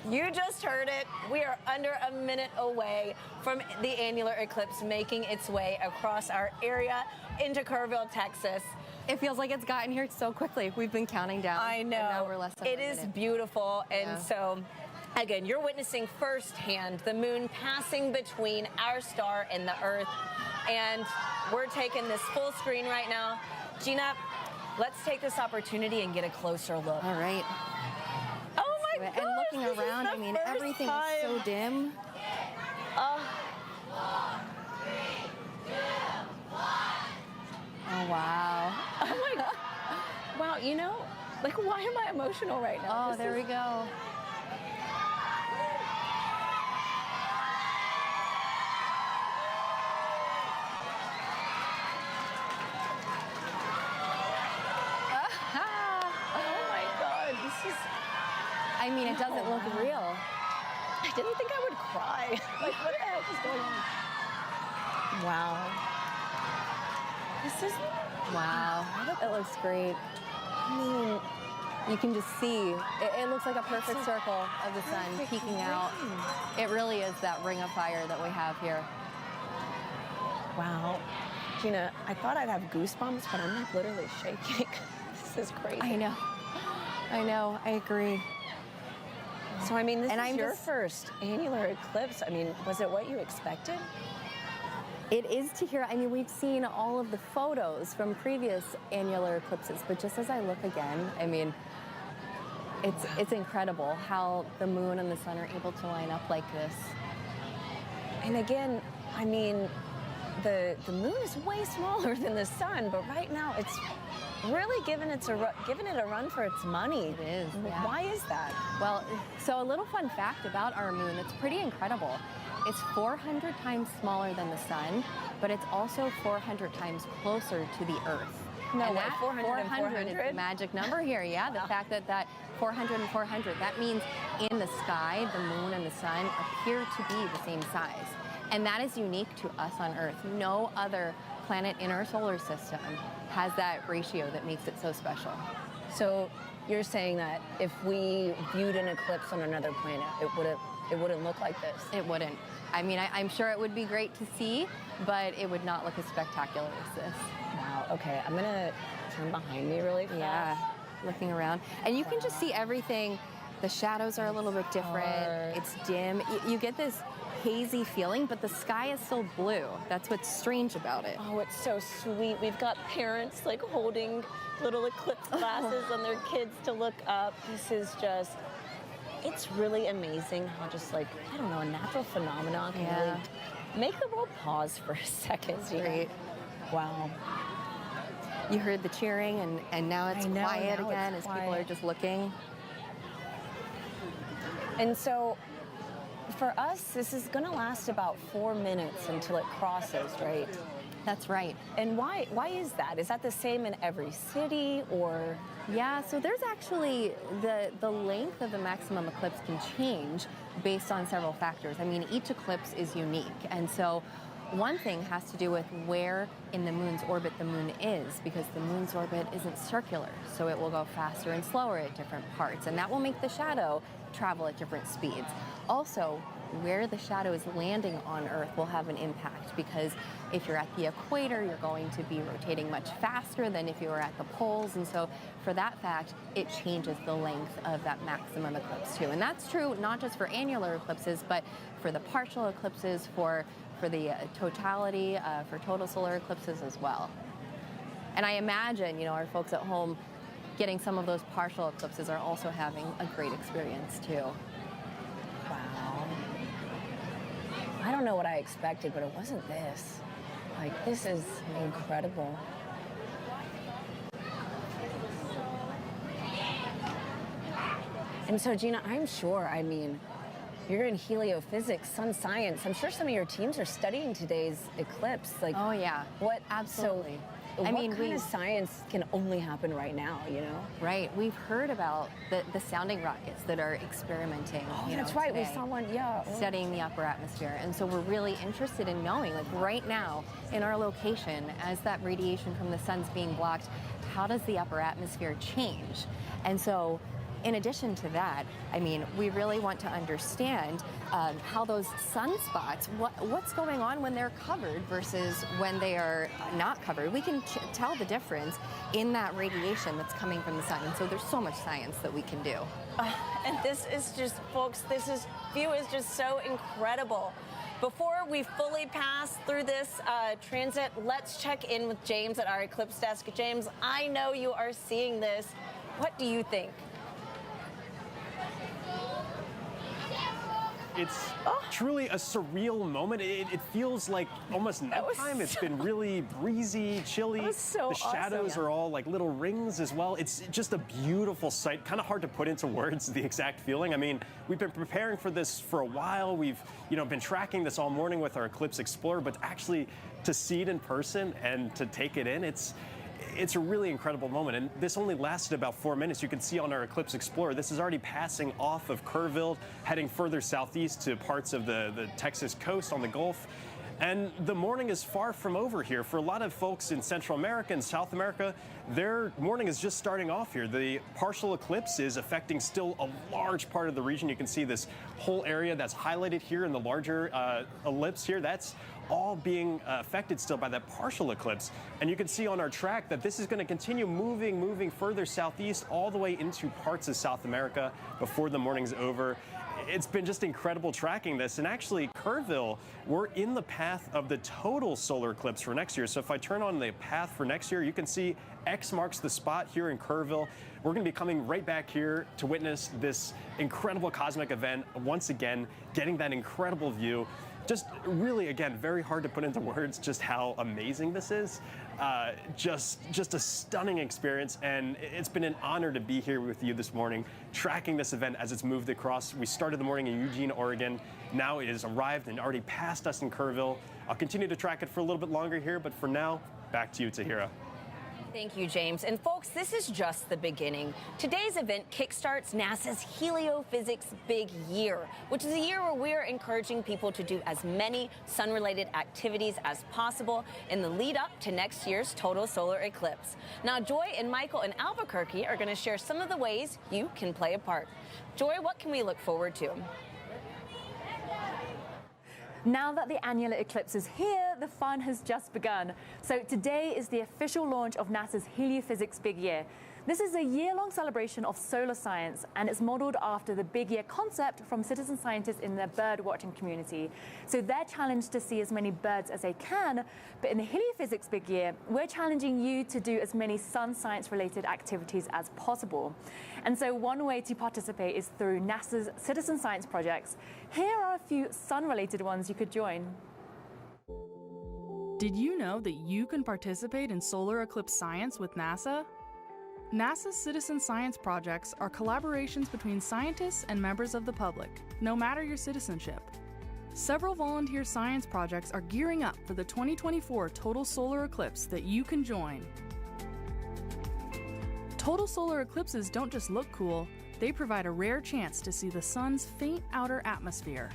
You just heard it. We are under a minute away from the annular eclipse making its way across our area into Kerrville, Texas. It feels like it's gotten here so quickly. We've been counting down. I know. And now we're less than It a is minute. beautiful. And Yeah. so, again, you're witnessing firsthand the moon passing between our star and the Earth. And we're taking this full screen right now. Gina, let's take this opportunity and get a closer look. All right. Oh my gosh, And looking this is around, the I mean, first everything time. is so dim. Oh wow. Oh my God. Wow, you know, like, why am I emotional right now? Oh, there we go. Oh my God, this is... I mean, it doesn't look real. I didn't think I would cry. Like, what the heck is going on? Wow. This is... Wow. It looks great. I mean, you can just see. It looks like a perfect circle of the sun peeking out. It really is that ring of fire that we have here. wow. Gina, I thought I'd have goosebumps, but I'm like literally shaking. This is crazy. I know. I know. I agree. So, I mean, this And is I'm your just- first annular eclipse. I mean, was it what you expected? It is to hear. I mean, we've seen all of the photos from previous annular eclipses, but just as I look again, I mean, it's incredible how the moon and the sun are able to line up like this. And again, I mean, the moon is way smaller than the sun, but right now it's really giving it a run for its money. It is. Yeah. Why is that? Well, so a little fun fact about our moon that's pretty incredible. It's 400 times smaller than the sun, but it's also 400 times closer to the Earth. No and way, that 400 and 400 is 400? the magic number here, yeah. The fact that 400 and 400, that means in the sky, the moon and the sun appear to be the same size. And that is unique to us on Earth. No other planet in our solar system has that ratio that makes it so special. So you're saying that if we viewed an eclipse on another planet, it wouldn't look like this? It wouldn't. I mean, I'm sure it would be great to see, but it would not look as spectacular as this. Wow, okay, I'm gonna turn behind me really fast. Yeah, looking around. And you can just see everything. The shadows are a little bit different. It's dim. You get this hazy feeling, but the sky is still blue. That's what's strange about it. Oh, it's so sweet. We've got parents like holding little eclipse glasses on their kids to look up. This is just, it's really amazing how just like, I don't know, a natural phenomenon can really make the world pause for a second. Great. Wow. You heard the cheering and now it's quiet now again it's as people are just looking. And so for us, this is going to last about 4 minutes until it crosses, right? That's right. And why is that? Is that the same in every city or? Yeah, so there's actually the length of the maximum eclipse can change based on several factors. I mean, each eclipse is unique. And so one thing has to do with where in the moon's orbit the moon is, because the moon's orbit isn't circular. So it will go faster and slower at different parts. And that will make the shadow travel at different speeds. Also, where the shadow is landing on Earth will have an impact, because if you're at the equator, you're going to be rotating much faster than if you were at the poles. And so for that fact, it changes the length of that maximum eclipse too. And that's true not just for annular eclipses, but for the partial eclipses, for the totality, for total solar eclipses as well. And I imagine, you know, our folks at home getting some of those partial eclipses are also having a great experience too. Wow. I don't know what I expected, but it wasn't this. Like, this is incredible. And so, Gina, I'm sure, I mean, you're in heliophysics, sun science. I'm sure some of your teams are studying today's eclipse. Like, oh yeah, what? Absolutely. What kind of science can only happen right now, you know? Right. We've heard about the sounding rockets that are experimenting. Oh, you know, that's right. We today, saw one, yeah. studying the upper atmosphere. And so we're really interested in knowing, like right now in our location, as that radiation from the sun's being blocked, how does the upper atmosphere change? And so in addition to that, I mean, we really want to understand how those sunspots, what's going on when they're covered versus when they are not covered. We can tell the difference in that radiation that's coming from the sun. And so there's so much science that we can do. And this is just, folks, view is just so incredible. Before we fully pass through this transit, let's check in with James at our Eclipse desk. James, I know you are seeing this. What do you think? It's truly a surreal moment. It feels like almost nighttime. It's been really breezy, chilly. That was so the shadows awesome. are all like little rings as well. It's just a beautiful sight. Kind of hard to put into words the exact feeling. I mean, we've been preparing for this for a while. We've been tracking this all morning with our Eclipse Explorer, but actually to see it in person and to take it in, it's a really incredible moment, and this only lasted about 4 minutes. You can see on our Eclipse Explorer, this is already passing off of Kerrville, heading further southeast to parts of the Texas coast on the Gulf. And the morning is far from over here. For a lot of folks in Central America and South America, their morning is just starting off here. The partial eclipse is affecting still a large part of the region. You can see this whole area that's highlighted here in the larger ellipse here. That's all being affected still by that partial eclipse. And you can see on our track that this is going to continue moving further southeast all the way into parts of South America before the morning's over. It's been just incredible tracking this. And actually, Kerrville, we're in the path of the total solar eclipse for next year. So if I turn on the path for next year, you can see X marks the spot here in Kerrville. We're going to be coming right back here to witness this incredible cosmic event once again, getting that incredible view. Just really, again, very hard to put into words just how amazing this is. Just a stunning experience, and it's been an honor to be here with you this morning, tracking this event as it's moved across. We started the morning in Eugene, Oregon. Now it has arrived and already passed us in Kerrville. I'll continue to track it for a little bit longer here, but for now, back to you, Tahira. Thank you, James. And folks, this is just the beginning. Today's event kickstarts NASA's Heliophysics Big Year, which is a year where we're encouraging people to do as many sun-related activities as possible in the lead up to next year's total solar eclipse. Now, Joy and Michael in Albuquerque are going to share some of the ways you can play a part. Joy, what can we look forward to? Now that the annular eclipse is here, the fun has just begun. So today is the official launch of NASA's Heliophysics Big Year. This is a year-long celebration of solar science, and it's modeled after the Big Year concept from citizen scientists in the bird-watching community. So they're challenged to see as many birds as they can, but in the Heliophysics Big Year, we're challenging you to do as many sun science-related activities as possible. And so one way to participate is through NASA's citizen science projects. Here are a few sun-related ones you could join. Did you know that you can participate in solar eclipse science with NASA? NASA's citizen science projects are collaborations between scientists and members of the public, no matter your citizenship. Several volunteer science projects are gearing up for the 2024 total solar eclipse that you can join. Total solar eclipses don't just look cool, they provide a rare chance to see the sun's faint outer atmosphere.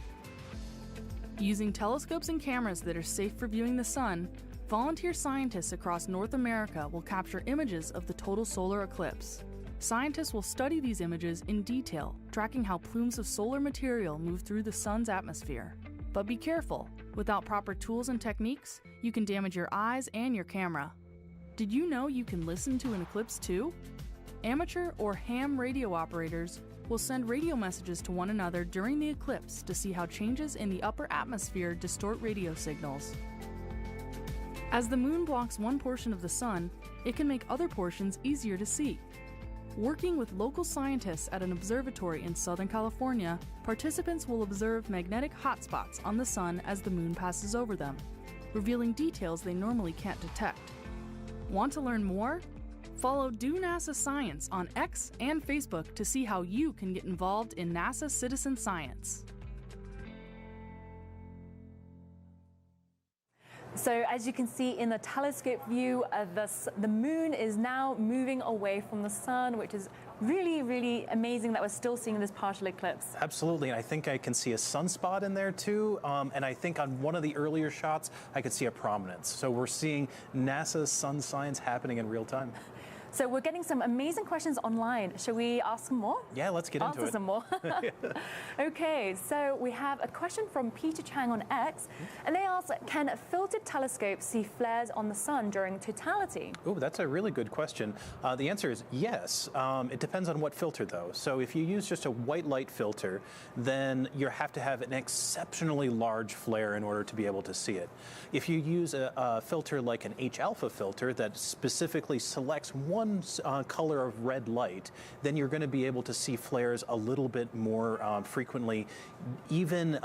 Using telescopes and cameras that are safe for viewing the sun, volunteer scientists across North America will capture images of the total solar eclipse. Scientists will study these images in detail, tracking how plumes of solar material move through the sun's atmosphere. But be careful, without proper tools and techniques, you can damage your eyes and your camera. Did you know you can listen to an eclipse too? Amateur or ham radio operators will send radio messages to one another during the eclipse to see how changes in the upper atmosphere distort radio signals. As the moon blocks one portion of the sun, it can make other portions easier to see. Working with local scientists at an observatory in Southern California, participants will observe magnetic hotspots on the sun as the moon passes over them, revealing details they normally can't detect. Want to learn more? Follow Do NASA Science on X and Facebook to see how you can get involved in NASA citizen science. So as you can see in the telescope view, the moon is now moving away from the sun, which is really, really amazing that we're still seeing this partial eclipse. Absolutely, and I think I can see a sunspot in there too, and I think on one of the earlier shots, I could see a prominence. So we're seeing NASA's sun science happening in real time. So we're getting some amazing questions online. Shall we ask some more? Yeah, let's get into it. Answer some more. Okay, so we have a question from Peter Chang on X, and they ask, can filtered telescopes see flares on the sun during totality? Oh, that's a really good question. The answer is yes. It depends on what filter, though. So if you use just a white light filter, then you have to have an exceptionally large flare in order to be able to see it. If you use a filter like an H-alpha filter that specifically selects one color of red light, then you're going to be able to see flares a little bit more frequently, even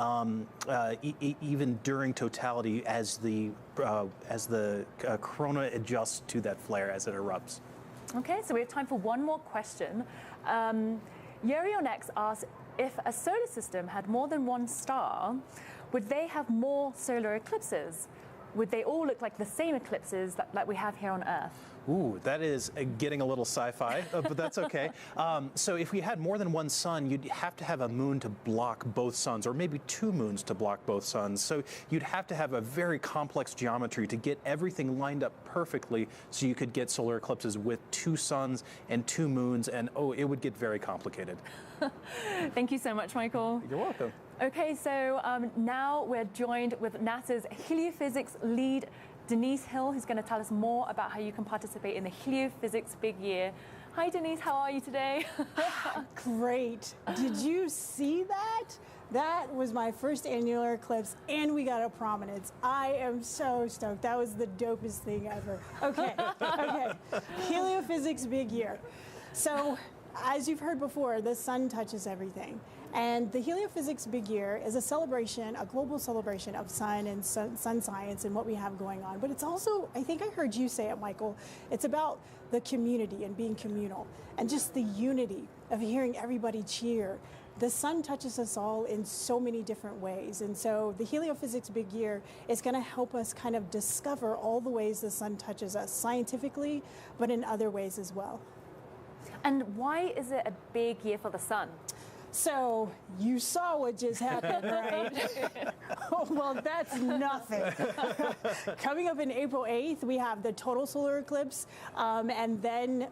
even during totality as the corona adjusts to that flare as it erupts. Okay, so we have time for one more question. Yuri on X asks, if a solar system had more than one star, would they have more solar eclipses? Would they all look like the same eclipses that we have here on Earth? Ooh, that is getting a little sci-fi, but that's okay. So if we had more than one sun, you'd have to have a moon to block both suns, or maybe two moons to block both suns. So you'd have to have a very complex geometry to get everything lined up perfectly so you could get solar eclipses with two suns and two moons, and oh, it would get very complicated. Thank you so much, Michael. You're welcome. Okay, so now we're joined with NASA's heliophysics lead, Denise Hill, who's going to tell us more about how you can participate in the heliophysics big year. Hi, Denise, how are you today? Great. Did you see that? That was my first annular eclipse, and we got a prominence. I am so stoked. That was the dopest thing ever. Okay, okay. Heliophysics big year. So, as you've heard before, the sun touches everything. And the Heliophysics Big Year is a celebration, a global celebration of sun and sun science and what we have going on. But it's also, I think I heard you say it, Michael, it's about the community and being communal and just the unity of hearing everybody cheer. The sun touches us all in so many different ways. And so the Heliophysics Big Year is going to help us kind of discover all the ways the sun touches us scientifically, but in other ways as well. And why is it a big year for the sun? So you saw what just happened, right? Oh, well, that's nothing. Coming up in April 8th, we have the total solar eclipse, and then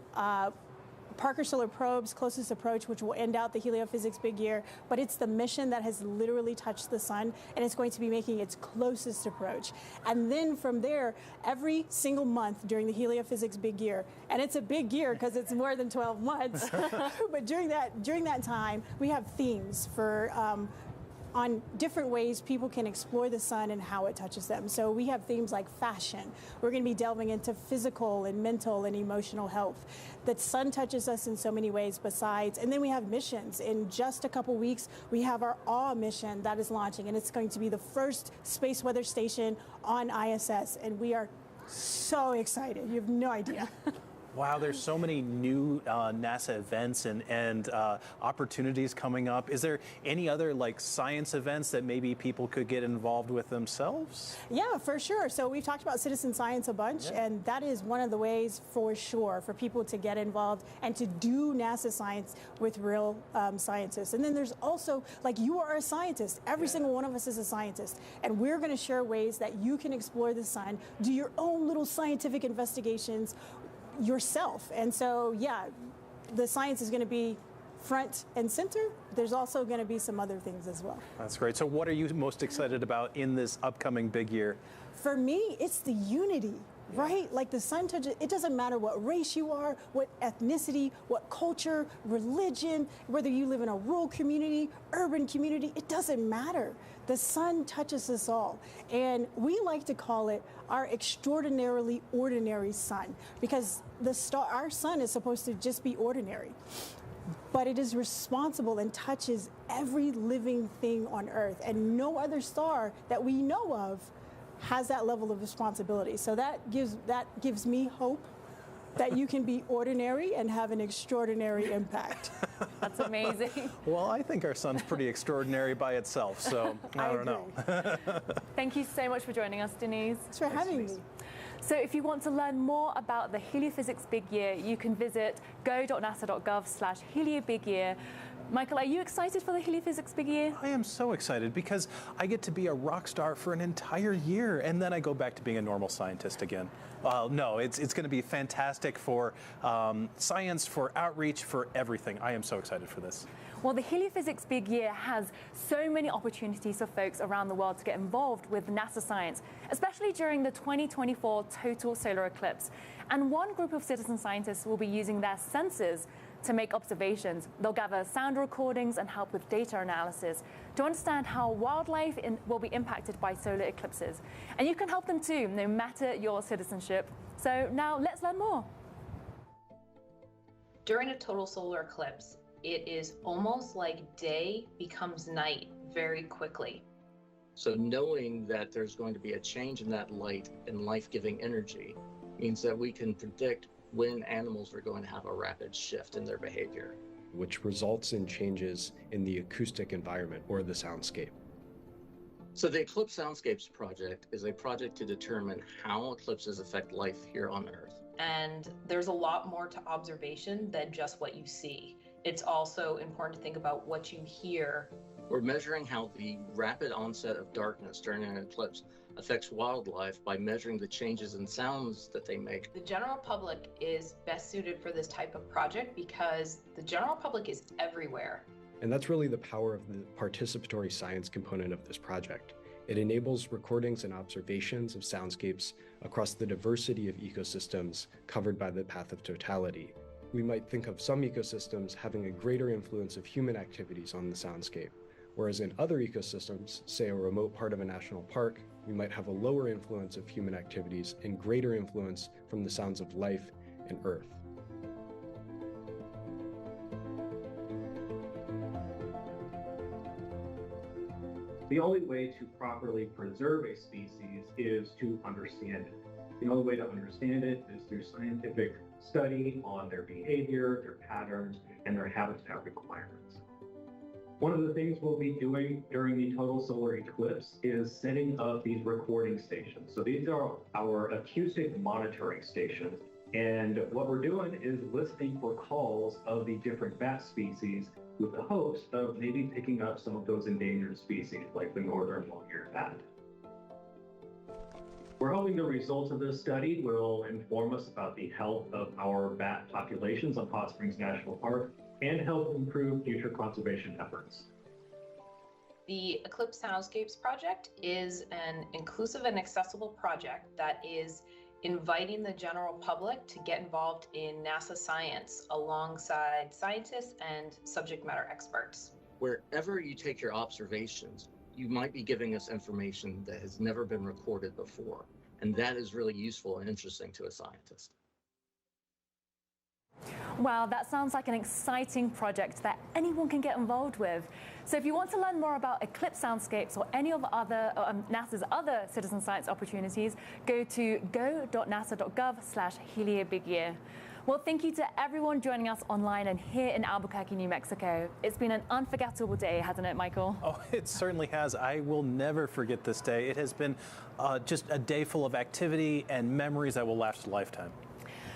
Parker Solar Probe's closest approach, which will end out the Heliophysics Big Year, but it's the mission that has literally touched the sun, and it's going to be making its closest approach. And then from there, every single month during the Heliophysics Big Year, and it's a big year because it's more than 12 months, but during that time, we have themes for on different ways people can explore the sun and how it touches them. So we have themes like fashion. We're going to be delving into physical and mental and emotional health. The sun touches us in so many ways besides. And then we have missions. In just a couple weeks, we have our AWE mission that is launching, and it's going to be the first space weather station on ISS. And we are so excited. You have no idea. Wow, there's so many new NASA events and opportunities coming up. Is there any other like science events that maybe people could get involved with themselves? Yeah, for sure. So we've talked about citizen science a bunch, and that is one of the ways for sure for people to get involved and to do NASA science with real scientists. And then there's also, like, you are a scientist. Every single one of us is a scientist. And we're going to share ways that you can explore the sun, do your own little scientific investigations yourself. And so, yeah, the science is going to be front and center. There's also going to be some other things as well. That's great. So what are you most excited about in this upcoming big year? For me, it's the unity, right? Like the sun touches, it doesn't matter what race you are, what ethnicity, what culture, religion, whether you live in a rural community, urban community, it doesn't matter. The sun touches us all. And we like to call it our extraordinarily ordinary sun, because our sun is supposed to just be ordinary. But it is responsible and touches every living thing on Earth. And no other star that we know of has that level of responsibility. So that gives me hope that you can be ordinary and have an extraordinary impact. That's amazing. Well, I think our sun's pretty extraordinary by itself, so I don't know. Thank you so much for joining us, Denise. Thanks for having me. So if you want to learn more about the Heliophysics Big Year, you can visit go.nasa.gov/heliobigyear. Michael, are you excited for the Heliophysics Big Year? I am so excited because I get to be a rock star for an entire year, and then I go back to being a normal scientist again. No, it's going to be fantastic for science, for outreach, for everything. I am so excited for this. Well, the Heliophysics Big Year has so many opportunities for folks around the world to get involved with NASA science, especially during the 2024 total solar eclipse. And one group of citizen scientists will be using their sensors to make observations. They'll gather sound recordings and help with data analysis to understand how wildlife will be impacted by solar eclipses. And you can help them too, no matter your citizenship. So now let's learn more. During a total solar eclipse, it is almost like day becomes night very quickly. So knowing that there's going to be a change in that light and life-giving energy means that we can predict when animals are going to have a rapid shift in their behavior, which results in changes in the acoustic environment or the soundscape. So the Eclipse Soundscapes project is a project to determine how eclipses affect life here on Earth. And there's a lot more to observation than just what you see. It's also important to think about what you hear. We're measuring how the rapid onset of darkness during an eclipse affects wildlife by measuring the changes in sounds that they make. The general public is best suited for this type of project because the general public is everywhere. And that's really the power of the participatory science component of this project. It enables recordings and observations of soundscapes across the diversity of ecosystems covered by the path of totality. We might think of some ecosystems having a greater influence of human activities on the soundscape, whereas in other ecosystems, say a remote part of a national park, we might have a lower influence of human activities and greater influence from the sounds of life and Earth. The only way to properly preserve a species is to understand it. The only way to understand it is through scientific study on their behavior, their patterns, and their habitat requirements. One of the things we'll be doing during the total solar eclipse is setting up these recording stations. So these are our acoustic monitoring stations. And what we're doing is listening for calls of the different bat species with the hopes of maybe picking up some of those endangered species like the northern long-eared bat. We're hoping the results of this study will inform us about the health of our bat populations on Hot Springs National Park and help improve future conservation efforts. The Eclipse Soundscapes project is an inclusive and accessible project that is inviting the general public to get involved in NASA science alongside scientists and subject matter experts. Wherever you take your observations, you might be giving us information that has never been recorded before. And that is really useful and interesting to a scientist. Wow, that sounds like an exciting project that anyone can get involved with. So if you want to learn more about Eclipse Soundscapes or any of other NASA's other citizen science opportunities, go to go.nasa.gov/heliobigyear. Well, thank you to everyone joining us online and here in Albuquerque, New Mexico. It's been an unforgettable day, hasn't it, Michael? Oh, it certainly has. I will never forget this day. It has been just a day full of activity and memories that will last a lifetime.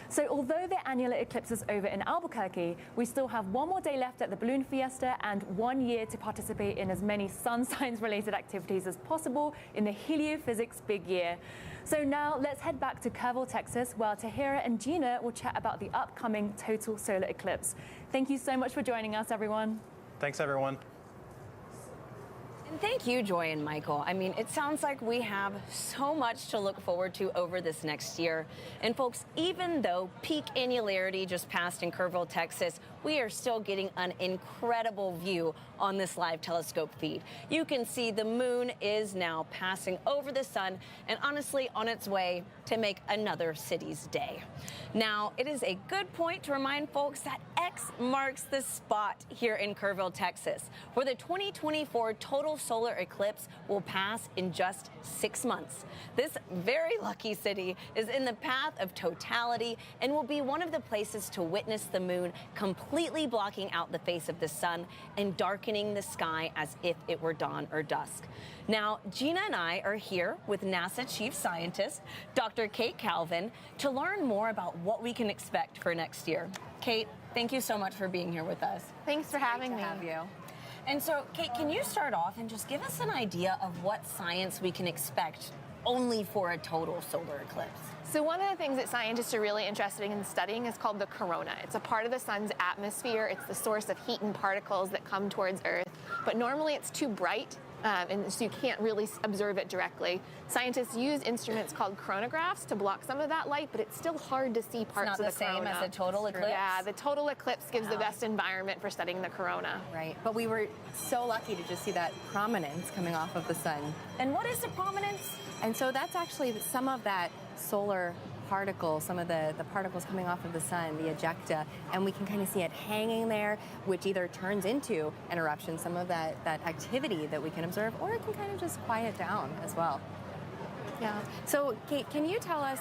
So although the annular eclipse is over in Albuquerque, we still have one more day left at the Balloon Fiesta and 1 year to participate in as many sun science-related activities as possible in the Heliophysics Big Year. So now let's head back to Kerrville, Texas, where Tahira and Gina will chat about the upcoming total solar eclipse. Thank you so much for joining us, everyone. Thanks, everyone. And thank you, Joy and Michael. I mean, it sounds like we have so much to look forward to over this next year. And folks, even though peak annularity just passed in Kerrville, Texas, we are still getting an incredible view on this live telescope feed. You can see the moon is now passing over the sun and honestly on its way to make another city's day. Now, it is a good point to remind folks that X marks the spot here in Kerrville, Texas, where the 2024 total solar eclipse will pass in just 6 months. This very lucky city is in the path of totality and will be one of the places to witness the moon completely completely blocking out the face of the sun and darkening the sky as if it were dawn or dusk. Now, Gina and I are here with NASA Chief Scientist, Dr. Kate Calvin, to learn more about what we can expect for next year. Kate, thank you so much for being here with us. Thanks for having me. Have you. And so, Kate, can you start off and just give us an idea of what science we can expect only for a total solar eclipse? So one of the things that scientists are really interested in studying is called the corona. It's a part of the sun's atmosphere. It's the source of heat and particles that come towards Earth. But normally it's too bright, and so you can't really observe it directly. Scientists use instruments called chronographs to block some of that light, but it's still hard to see parts of the corona. It's not the same as a total eclipse? Yeah, the total eclipse gives the best environment for studying the corona. Right, but we were so lucky to just see that prominence coming off of the sun. And what is the prominence? And so that's actually some of that solar particles, some of the particles coming off of the sun, the ejecta, and we can kind of see it hanging there, which either turns into an eruption, some of that activity that we can observe, or it can kind of just quiet down as well. Yeah. So, Kate, can you tell us,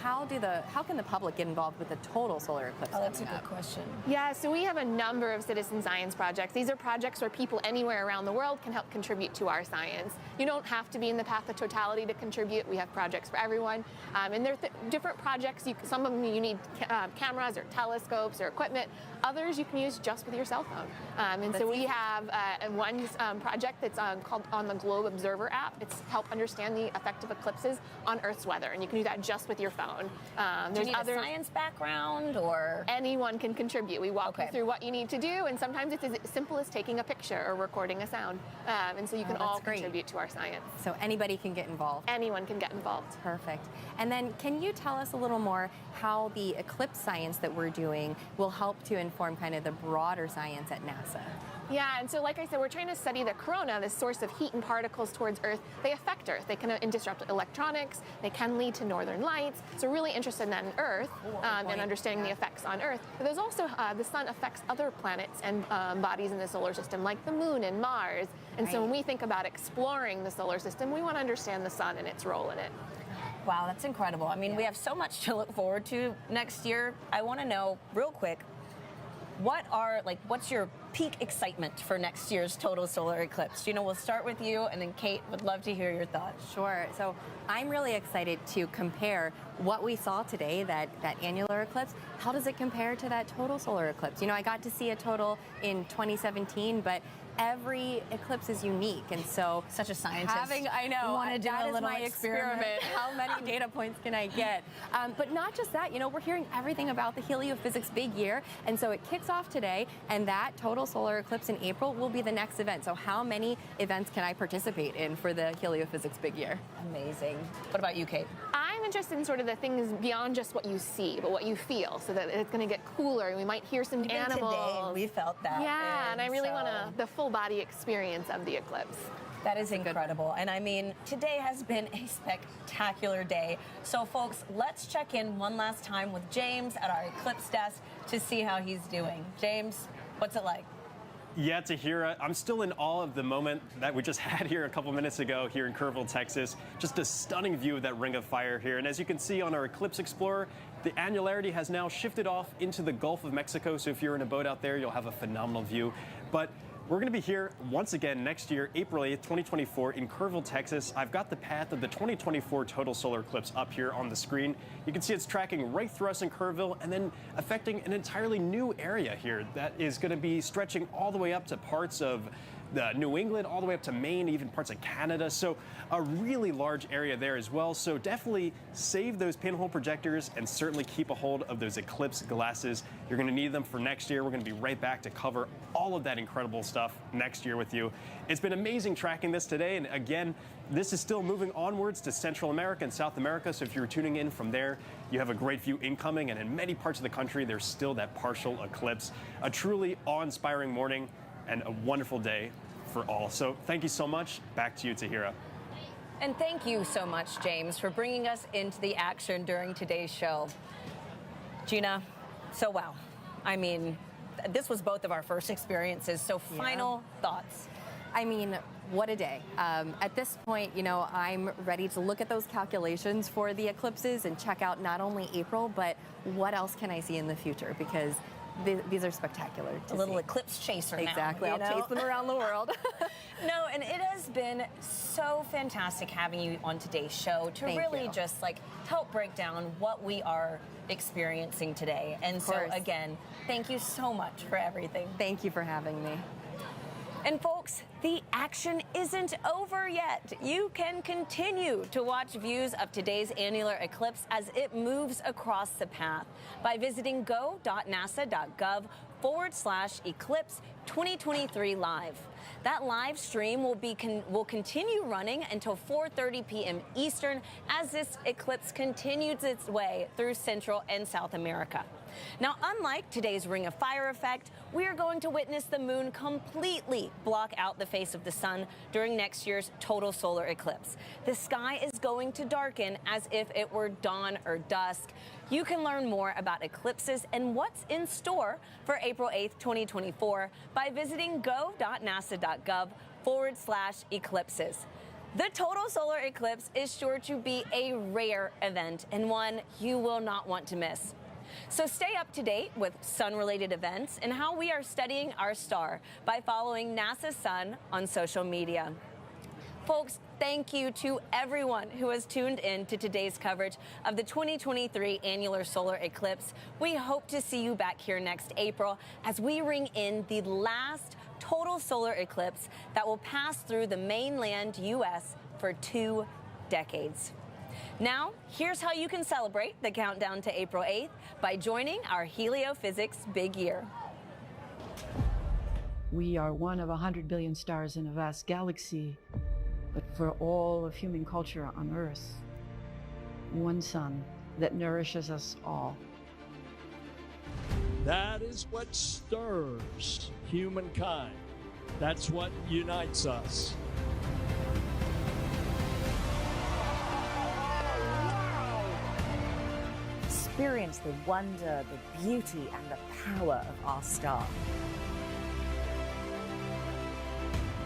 how can the public get involved with the total solar eclipse? Oh, that's a good question. Yeah, so we have a number of citizen science projects. These are projects where people anywhere around the world can help contribute to our science. You don't have to be in the path of totality to contribute. We have projects for everyone. And they're different projects. Some of them you need cameras or telescopes or equipment. Others you can use just with your cell phone. And so we have one project that's called on the Globe Observer app. It's to help understand the effect of eclipses on Earth's weather, and you can do that just with your phone. Do you need a science background, or? Anyone can contribute. We walk you through what you need to do, and sometimes it's as simple as taking a picture or recording a sound. And so you can all contribute to our science. So anybody can get involved? Anyone can get involved. Perfect. And then can you tell us a little more how the eclipse science that we're doing will help to inform kind of the broader science at NASA? Yeah, and so like I said, we're trying to study the corona, the source of heat and particles towards Earth. They affect Earth. They can disrupt electronics. They can lead to northern lights. So we're really interested in that in Earth and understanding the effects on Earth. But there's also the sun affects other planets and bodies in the solar system, like the moon and Mars. And so when we think about exploring the solar system, we want to understand the sun and its role in it. Wow, that's incredible. I mean, we have so much to look forward to next year. I want to know, real quick, what's your peak excitement for next year's total solar eclipse? We'll start with you, and then Kate would love to hear your thoughts. Sure. So I'm really excited to compare what we saw today, that annular eclipse. How does it compare to that total solar eclipse? I got to see a total in 2017, but every eclipse is unique, and so such a scientist. I know. Want to do that a is little my experiment. How many data points can I get? But not just that. We're hearing everything about the heliophysics big year, and so it kicks off today, and that total solar eclipse in April will be the next event. So how many events can I participate in for the heliophysics big year? Amazing. What about you, Kate? I'm interested in sort of the things beyond just what you see, but what you feel, so that it's going to get cooler, and we might hear some Even animals. Today, we felt that. Yeah, and I really want the full body experience of the eclipse. That is incredible. And I mean, today has been a spectacular day. So folks, let's check in one last time with James at our eclipse desk to see how he's doing. James, what's it like? Yeah, Tahira, I'm still in awe of the moment that we just had here a couple minutes ago here in Kerrville, Texas. Just a stunning view of that ring of fire here. And as you can see on our Eclipse Explorer, the annularity has now shifted off into the Gulf of Mexico. So if you're in a boat out there, you'll have a phenomenal view. But we're going to be here once again next year, April 8th, 2024 in Kerrville, Texas. I've got the path of the 2024 total solar eclipse up here on the screen. You can see it's tracking right through us in Kerrville and then affecting an entirely new area here that is going to be stretching all the way up to parts of New England, all the way up to Maine, even parts of Canada. So a really large area there as well. So definitely save those pinhole projectors and certainly keep a hold of those eclipse glasses. You're going to need them for next year. We're going to be right back to cover all of that incredible stuff next year with you. It's been amazing tracking this today. And again, this is still moving onwards to Central America and South America. So if you're tuning in from there, you have a great view incoming. And in many parts of the country, there's still that partial eclipse. A truly awe-inspiring morning and a wonderful day for all. So thank you so much. Back to you, Tahira. And thank you so much, James, for bringing us into the action during today's show. Gina, so wow. I mean, this was both of our first experiences. So final thoughts. I mean, what a day. At this point, I'm ready to look at those calculations for the eclipses and check out not only April, but what else can I see in the future? Because these are spectacular to A little see. eclipse chaser now. Exactly. you I'll know? chase them around the world. No, and it has been so fantastic having you on today's show to Thank really you. just like help break down what we are experiencing today. And Of so course. again, thank you so much for everything. Thank you for having me. And folks, the action isn't over yet. You can continue to watch views of today's annular eclipse as it moves across the path by visiting go.nasa.gov/eclipse 2023 live. That live stream will continue running until 4:30 p.m. Eastern as this eclipse continues its way through Central and South America. Now, unlike today's Ring of Fire effect, we are going to witness the moon completely block out the face of the sun during next year's total solar eclipse. The sky is going to darken as if it were dawn or dusk. You can learn more about eclipses and what's in store for April 8th, 2024 by visiting go.nasa.gov/eclipses. The total solar eclipse is sure to be a rare event and one you will not want to miss. So stay up to date with sun-related events and how we are studying our star by following NASA Sun on social media. Folks, thank you to everyone who has tuned in to today's coverage of the 2023 annular solar eclipse. We hope to see you back here next April as we ring in the last total solar eclipse that will pass through the mainland U.S. for 2 decades. Now, here's how you can celebrate the countdown to April 8th by joining our heliophysics big year. We are one of 100 billion stars in a vast galaxy, but for all of human culture on Earth, one sun that nourishes us all. That is what stirs humankind. That's what unites us. Experience the wonder, the beauty, and the power of our star.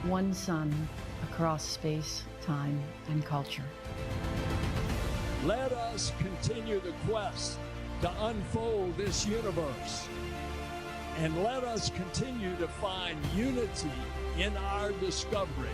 One sun across space, time, and culture. Let us continue the quest to unfold this universe. And let us continue to find unity in our discovery.